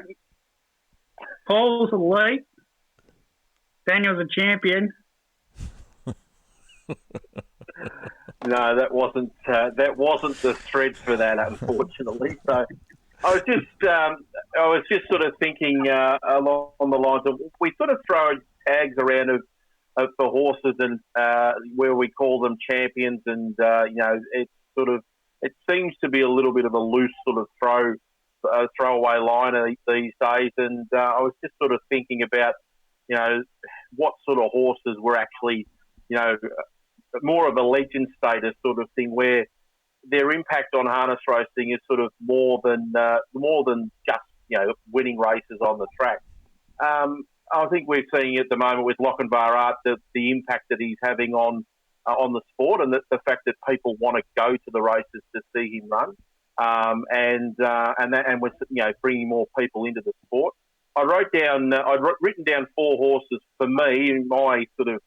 Paul's elite. Daniel's a champion. No, that wasn't the thread for that, unfortunately. So I was just sort of thinking along the lines of we sort of throw tags around of for horses and where we call them champions, and it seems to be a little bit of a loose sort of throwaway line these days. And I was just sort of thinking about, what sort of horses were actually, more of a legend status sort of thing, where their impact on harness racing is sort of more than just, winning races on the track. I think we're seeing at the moment with Lochinvar Art the impact that he's having on the sport, and the fact that people want to go to the races to see him run, and we're bringing more people into the sport. I'd written down 4 horses for me in my sort of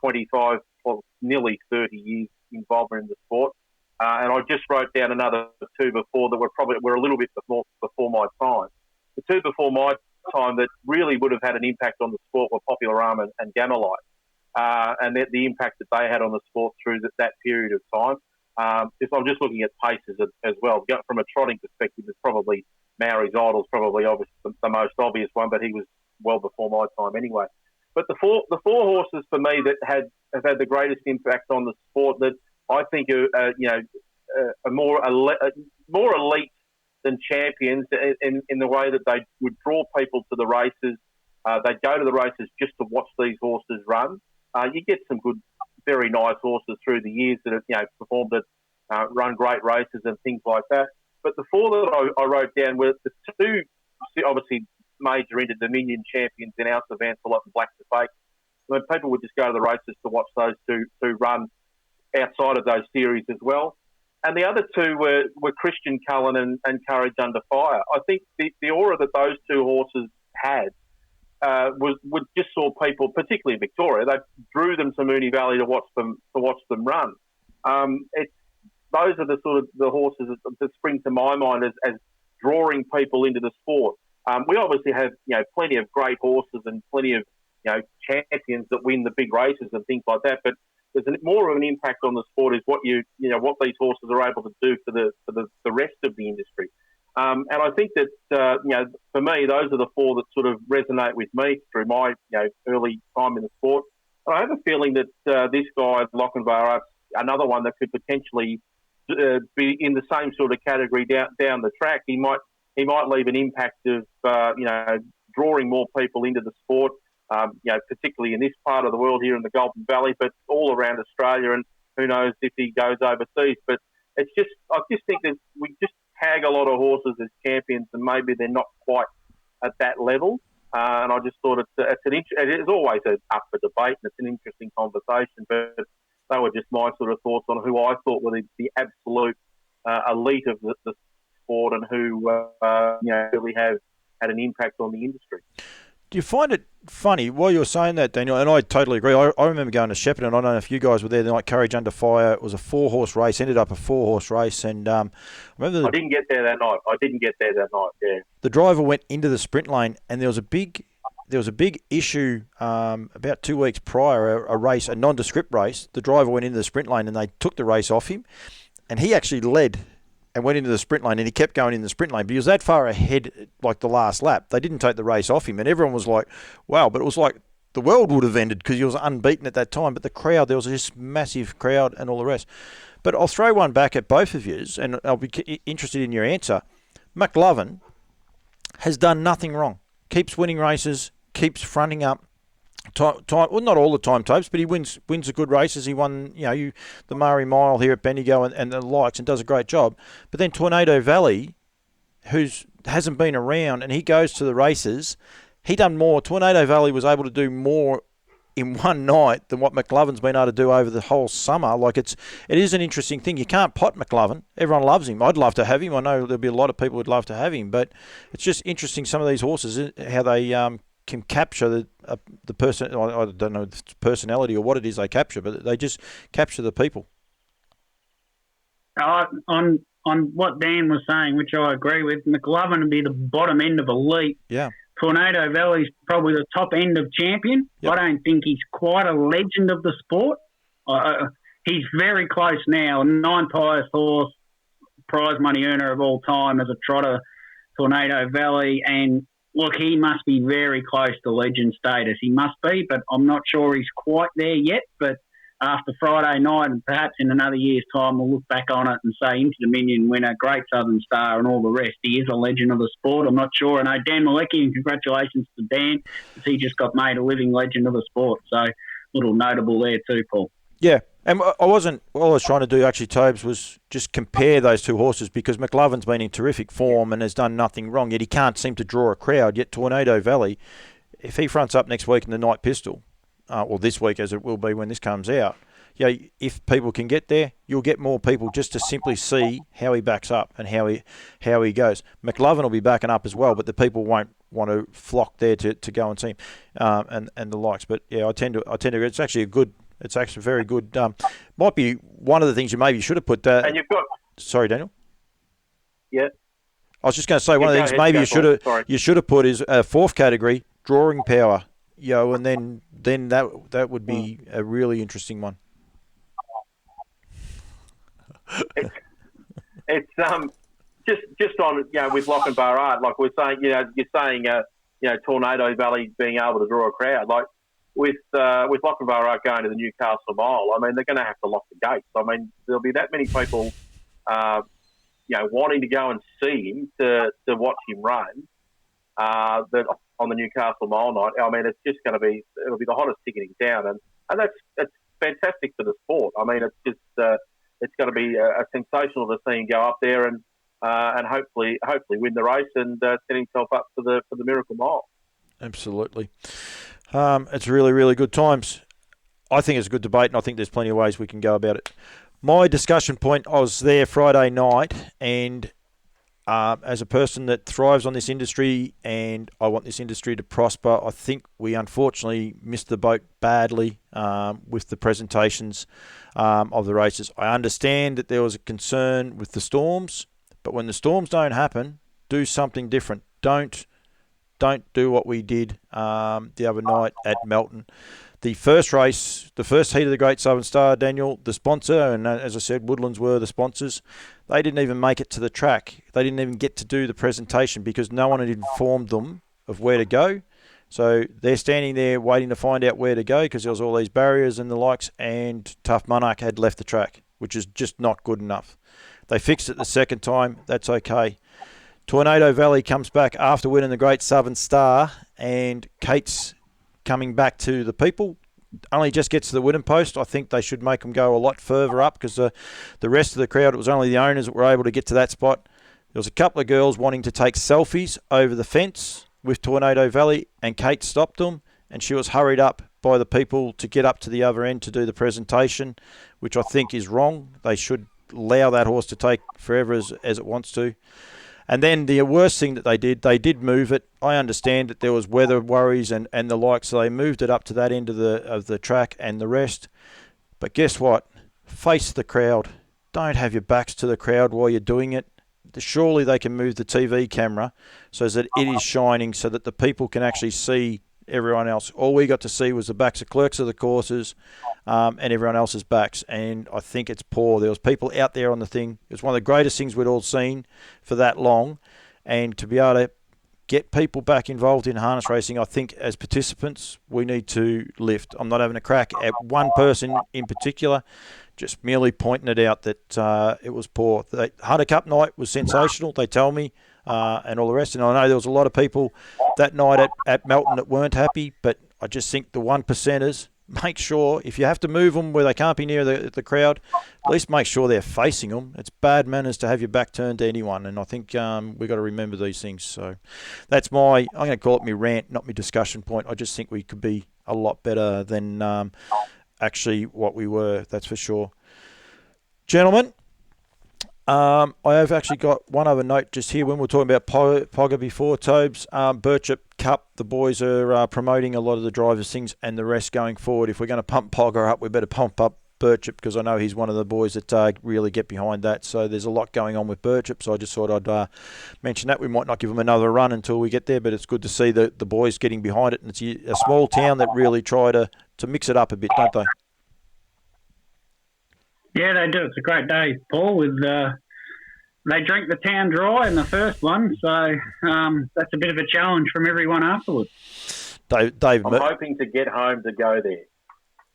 25, well, nearly 30 years involvement in the sport, and I just wrote down another 2 before that were a little bit before my time. The 2 before my time that really would have had an impact on the sport were Popular Arm and Gamelite. And the impact that they had on the sport through that period of time. If I'm just looking at paces as well, from a trotting perspective, it's probably Maori's Idol's probably obviously the most obvious one, but he was well before my time anyway. But the four horses for me that have had the greatest impact on the sport that I think are more elite than champions in the way that they would draw people to the races. They'd go to the races just to watch these horses run. You get some good, very nice horses through the years that have performed at, run great races and things like that. But the 4 that I wrote down were the 2, obviously major Inter Dominion champions in Alce of Ancelot and Black to Fake. I mean, people would just go to the races to watch those two run outside of those series as well. And the other 2 were Christian Cullen and Courage Under Fire. I think the aura that those 2 horses had would just saw people, particularly in Victoria, they drew them to Moonee Valley to watch them run. Those are the sort of the horses that spring to my mind as drawing people into the sport. We obviously have plenty of great horses and plenty of champions that win the big races and things like that. But there's more of an impact on the sport is what these horses are able to do for the rest of the industry. And I think that, for me, those are the four that sort of resonate with me through my, early time in the sport. And I have a feeling that this guy, Lochinvar, another one that could potentially be in the same sort of category down the track. He might leave an impact of, drawing more people into the sport, particularly in this part of the world here in the Golden Valley, but all around Australia. And who knows if he goes overseas. But I just think that we just tag a lot of horses as champions, and maybe they're not quite at that level. And I just thought it is always up for debate, and it's an interesting conversation. But they were just my sort of thoughts on who I thought were the absolute elite of the sport, and who really have had an impact on the industry. Do you find it funny while you're saying that, Daniel? And I totally agree. I remember going to Shepparton, and I don't know if you guys were there the night Courage Under Fire. It was a 4-horse race, ended up a 4-horse race, and I didn't get there that night. Yeah. The driver went into the sprint lane, and there was a big issue about 2 weeks prior, a race, a nondescript race. The driver went into the sprint lane, and they took the race off him, and he actually led and went into the sprint lane, and he kept going in the sprint lane. But he was that far ahead, like the last lap. They didn't take the race off him, and everyone was like, wow. But it was like the world would have ended because he was unbeaten at that time. But the crowd, there was this massive crowd and all the rest. But I'll throw one back at both of yous, and I'll be interested in your answer. McLovin has done nothing wrong. Keeps winning races, keeps fronting up. Well, not all the time, Topes, but he wins the good races. He won, the Murray Mile here at Bendigo and the likes, and does a great job. But then Tornado Valley, hasn't been around, and he goes to the races. He done more. Tornado Valley was able to do more in one night than what McLovin's been able to do over the whole summer. Like it is an interesting thing. You can't pot McLovin. Everyone loves him. I'd love to have him. I know there'll be a lot of people who'd love to have him, but it's just interesting. Some of these horses, how they can capture the person. I don't know if it's personality or what it is they capture, but they just capture the people. On what Dan was saying, which I agree with, McLovin would be the bottom end of elite. Yeah. Tornado Valley's probably the top end of champion. Yep. I don't think he's quite a legend of the sport. He's very close now. 9th highest horse, prize money earner of all time as a trotter, Tornado Valley. And look, he must be very close to legend status. He must be, but I'm not sure he's quite there yet. But after Friday night, and perhaps in another year's time, we'll look back on it and say Inter Dominion winner, Great Southern Star, and all the rest. He is a legend of the sport. I'm not sure. And Dan Malecki, and congratulations to Dan, because he just got made a living legend of the sport. So a little notable there too, Paul. Yeah. And all I was trying to do, actually, Tobes, was just compare those two horses, because McLovin's been in terrific form and has done nothing wrong, yet he can't seem to draw a crowd. Yet Tornado Valley, if he fronts up next week in the Night Pistol, or this week as it will be when this comes out, if people can get there, you'll get more people just to simply see how he backs up and how he goes. McLovin will be backing up as well, but the people won't want to flock there to go and see him and the likes. But yeah, I tend to agree. It's actually very good. Might be one of the things you maybe should have put. And you've got. Sorry, Daniel. Yeah. I was just going to say one of the things maybe you should have put is a 4th category, drawing power. And then that would be a really interesting one. It's just on with Lochinvar, like we're saying, you're saying Tornado Valley being able to draw a crowd, like with Lochinvar going to the Newcastle Mile. I mean, they're going to have to lock the gates. I mean, there'll be that many people wanting to go and see him to watch him run that on the Newcastle Mile night. I mean, it'll be the hottest ticket in town, and it's fantastic for the sport. I mean, it's just it's going to be a sensational to see him go up there and hopefully win the race and set himself up for the Miracle Mile. Absolutely. It's really, really good times. I think it's a good debate, and I think there's plenty of ways we can go about it. My discussion point, I was there Friday night, and as a person that thrives on this industry and I want this industry to prosper, I think we unfortunately missed the boat badly with the presentations of the races. I understand that there was a concern with the storms, but when the storms don't happen, do something different. Don't do what we did the other night at Melton. The first race, the first heat of the Great Southern Star, Daniel, the sponsor, and as I said, Woodlands were the sponsors, they didn't even make it to the track. They didn't even get to do the presentation because no one had informed them of where to go. So they're standing there waiting to find out where to go because there was all these barriers and the likes, and Tough Monarch had left the track, which is just not good enough. They fixed it the second time. That's okay. Tornado Valley comes back after winning the Great Southern Star, and Kate's coming back to the people. Only just gets to the wooden post. I think they should make them go a lot further up because the rest of the crowd, it was only the owners that were able to get to that spot. There was a couple of girls wanting to take selfies over the fence with Tornado Valley, and Kate stopped them, and she was hurried up by the people to get up to the other end to do the presentation, which I think is wrong. They should allow that horse to take forever as it wants to. And then the worst thing that they did move it. I understand that there was weather worries and the like, so they moved it up to that end of the track and the rest. But guess what? Face the crowd. Don't have your backs to the crowd while you're doing it. Surely they can move the TV camera so that it is shining so that the people can actually see everyone else. All we got to see was the backs of clerks of the courses and everyone else's backs, and I think it's poor. There was people out there on the thing. It was one of the greatest things we'd all seen for that long, and to be able to get people back involved in harness racing, I think as participants we need to lift. I'm not having a crack at one person in particular, just merely pointing it out that it was poor. The Hunter Cup night was sensational, they tell me, and all the rest. And I know there was a lot of people that night at Melton that weren't happy, but I just think the 1%ers, make sure, if you have to move them where they can't be near the crowd, at least make sure they're facing them. It's bad manners to have your back turned to anyone, and I think we've got to remember these things. So that's I'm going to call it my rant, not my discussion point. I just think we could be a lot better than actually what we were, that's for sure. Gentlemen, I have actually got one other note just here. When we were talking about Pogger before, Tobes, Birchip Cup, the boys are promoting a lot of the drivers' things and the rest going forward. If we're going to pump Pogger up, we better pump up Birchip because I know he's one of the boys that really get behind that. So there's a lot going on with Birchip, so I just thought I'd mention that. We might not give him another run until we get there, but it's good to see the boys getting behind it. And it's a small town that really try to mix it up a bit, don't they? Yeah, they do. It's a great day, Paul. They drank the town dry in the first one, so that's a bit of a challenge from everyone afterwards. Dave, I'm hoping to get home to go there.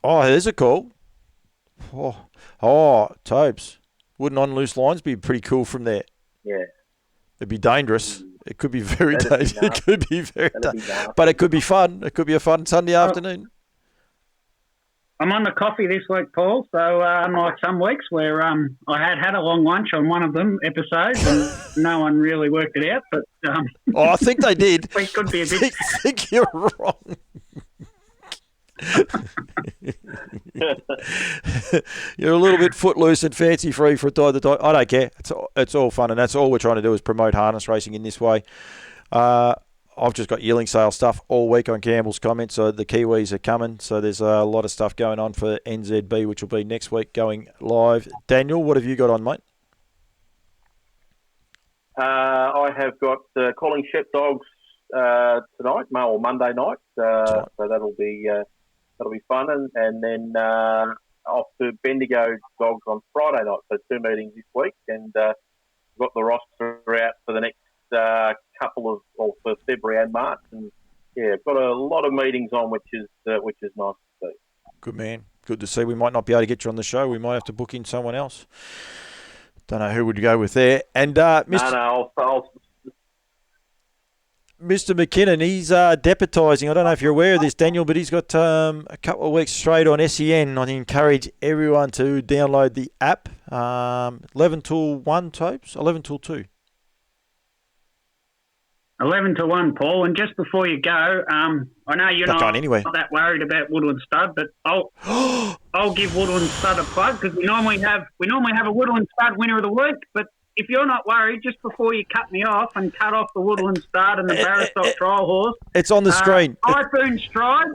Oh, there's a call. Oh, Tobes. Wouldn't On Loose Lines be pretty cool from there? Yeah. It'd be dangerous. It could be very dangerous. It could be very dangerous. But it could be fun. It could be a fun Sunday afternoon. I'm on the coffee this week, Paul, so unlike some weeks where I had a long lunch on one of them episodes and no one really worked it out, but... I think they did. It could be a bit... I think you're wrong. You're a little bit footloose and fancy free for a time to time. I don't care. It's all fun, and that's all we're trying to do is promote harness racing in this way. I've just got yearling sale stuff all week on Campbell's comments, so the Kiwis are coming. So there's a lot of stuff going on for NZB, which will be next week going live. Daniel, what have you got on, mate? I have got calling Shep Dogs tonight, or Monday night. So that'll be fun, and then off to Bendigo Dogs on Friday night. So 2 meetings this week, and got the roster out for the next for February and March, and yeah, got a lot of meetings on, which is nice to see. Good man, good to see. We might not be able to get you on the show. We might have to book in someone else. Don't know who would go with there. And Mr. McKinnon, he's deputising. I don't know if you're aware of this, Daniel, but he's got a couple of weeks straight on SEN. I encourage everyone to download the app. 11 till 1, Tobes? 11 till 2. 11 to 1, Paul. And just before you go, I know you're not that worried about Woodland Stud, but I'll give Woodland Stud a plug because we normally have a Woodland Stud winner of the week. But if you're not worried, just before you cut me off and cut off the Woodland Stud and the Barristock trial horse, it's on the screen. Typhoon Stride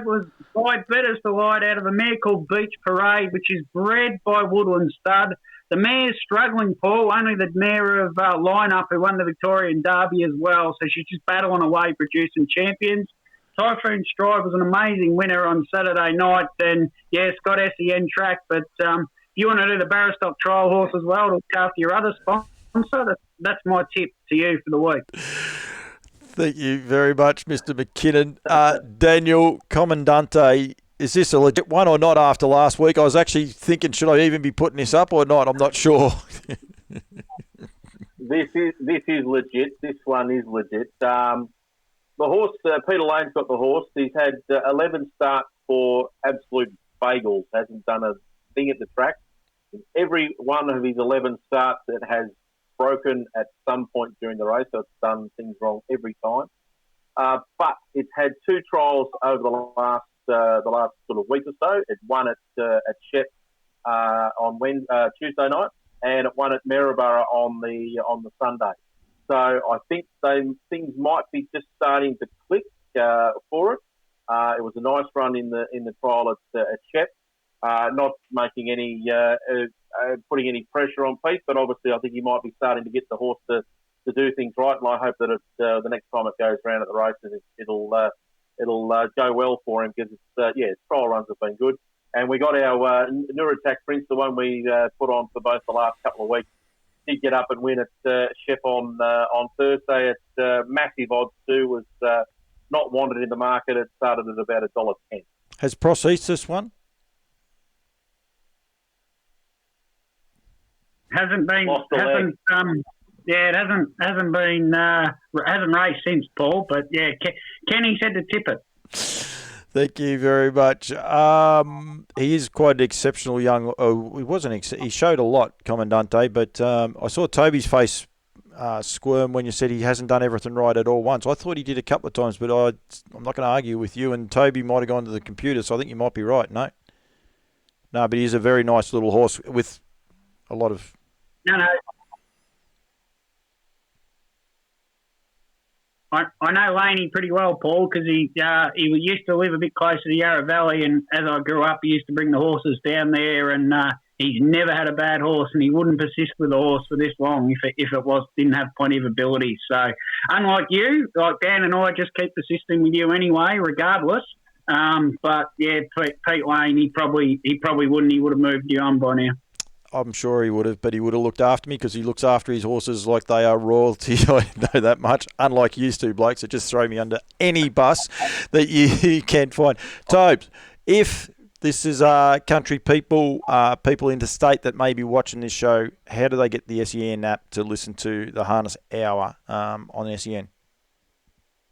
was by Betters Delight out of a mare called Beach Parade, which is bred by Woodland Stud. The mare's struggling, Paul, only the mare of Lineup who won the Victorian Derby as well, so she's just battling away producing champions. Typhoon Strive was an amazing winner on Saturday night. And, yeah, Scott SEN track. But if you want to do the Barrostock Trial Horse as well to look after your other sponsor, that's my tip to you for the week. Thank you very much, Mr. McKinnon. Daniel Comandante, is this a legit one or not after last week? I was actually thinking, should I even be putting this up or not? I'm not sure. This is legit. This one is legit. The horse, Peter Lane's got the horse. He's had 11 starts for absolute bagels. Hasn't done a thing at the track. In every one of his 11 starts, it has broken at some point during the race, so it's done things wrong every time. But it's had 2 trials over the last sort of week or so. It won at Shep on Tuesday night, and it won at Maryborough on the Sunday. So I think things might be just starting to click for it. It was a nice run in the trial at Shep. Not making any putting any pressure on Pete, but obviously I think he might be starting to get the horse to do things right, and I hope that the next time it goes around at the races, it'll go well for him, because his trial runs have been good. And we got our Nuratak Prince, the one we put on for both the last couple of weeks, did get up and win at Shep on Thursday at massive odds too. Was not wanted in the market. It started at about $1.10. Has Prosthesis won? Hasn't been. Hasn't raced since, Paul. But yeah, Kenny said to tip it. Thank you very much. He is quite an exceptional young. He showed a lot, Commandante. But I saw Toby's face squirm when you said he hasn't done everything right at all once. I thought he did a couple of times, but I'm not going to argue with you. And Toby might have gone to the computer, so I think you might be right. No, but he's a very nice little horse with a lot of. No. I know Laney pretty well, Paul, because he used to live a bit closer to Yarra Valley, and as I grew up, he used to bring the horses down there, and he's never had a bad horse, and he wouldn't persist with a horse for this long if it didn't have plenty of ability. So, unlike you, like Dan and I, just keep persisting with you anyway, regardless. But yeah, Pete Lane, he probably wouldn't. He would have moved you on by now. I'm sure he would have, but he would have looked after me, because he looks after his horses like they are royalty. I know that much. Unlike you two blokes that just throw me under any bus that you can find. Tobes, if this is country people, people interstate that may be watching this show, how do they get the SEN app to listen to the Harness Hour on SEN?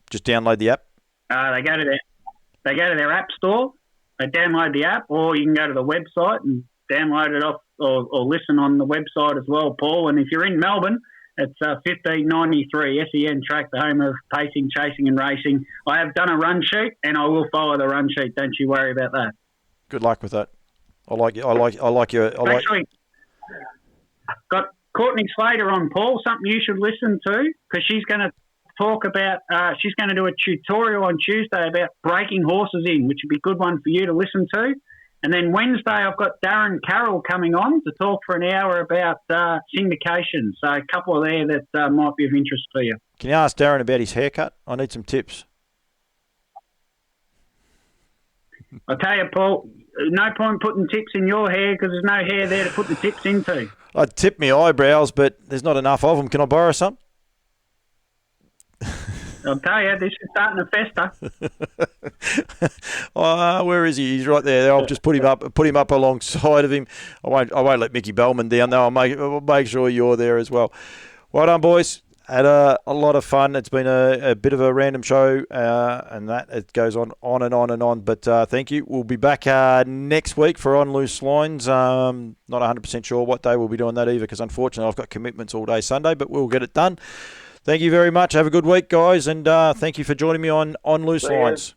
Just download the app? They go to their app store, they download the app, or you can go to the website and download it off or listen on the website as well, Paul. And if you're in Melbourne, it's 1593 SEN track, the home of pacing, chasing and racing. I have done a run sheet, and I will follow the run sheet. Don't you worry about that. Good luck with that. Actually, got Courtney Slater on, Paul, something you should listen to, because she's going to talk about, she's going to do a tutorial on Tuesday about breaking horses in, which would be a good one for you to listen to. And then Wednesday, I've got Darren Carroll coming on to talk for an hour about syndication. So a couple of there that might be of interest to you. Can you ask Darren about his haircut? I need some tips. I'll tell you, Paul, no point putting tips in your hair, because there's no hair there to put the tips into. I'd tip my eyebrows, but there's not enough of them. Can I borrow some? I'll tell you, this is starting to fester. Where is he? He's right there. I'll just put him up alongside of him. I won't let Mickey Bellman down, though. I'll make sure you're there as well. Well done, boys. Had a lot of fun. It's been a bit of a random show, and that it goes on and on and on. But thank you. We'll be back next week for On Loose Lines. Not 100% sure what day we'll be doing that either, because unfortunately I've got commitments all day Sunday, but we'll get it done. Thank you very much. Have a good week, guys, and thank you for joining me on Loose Lines.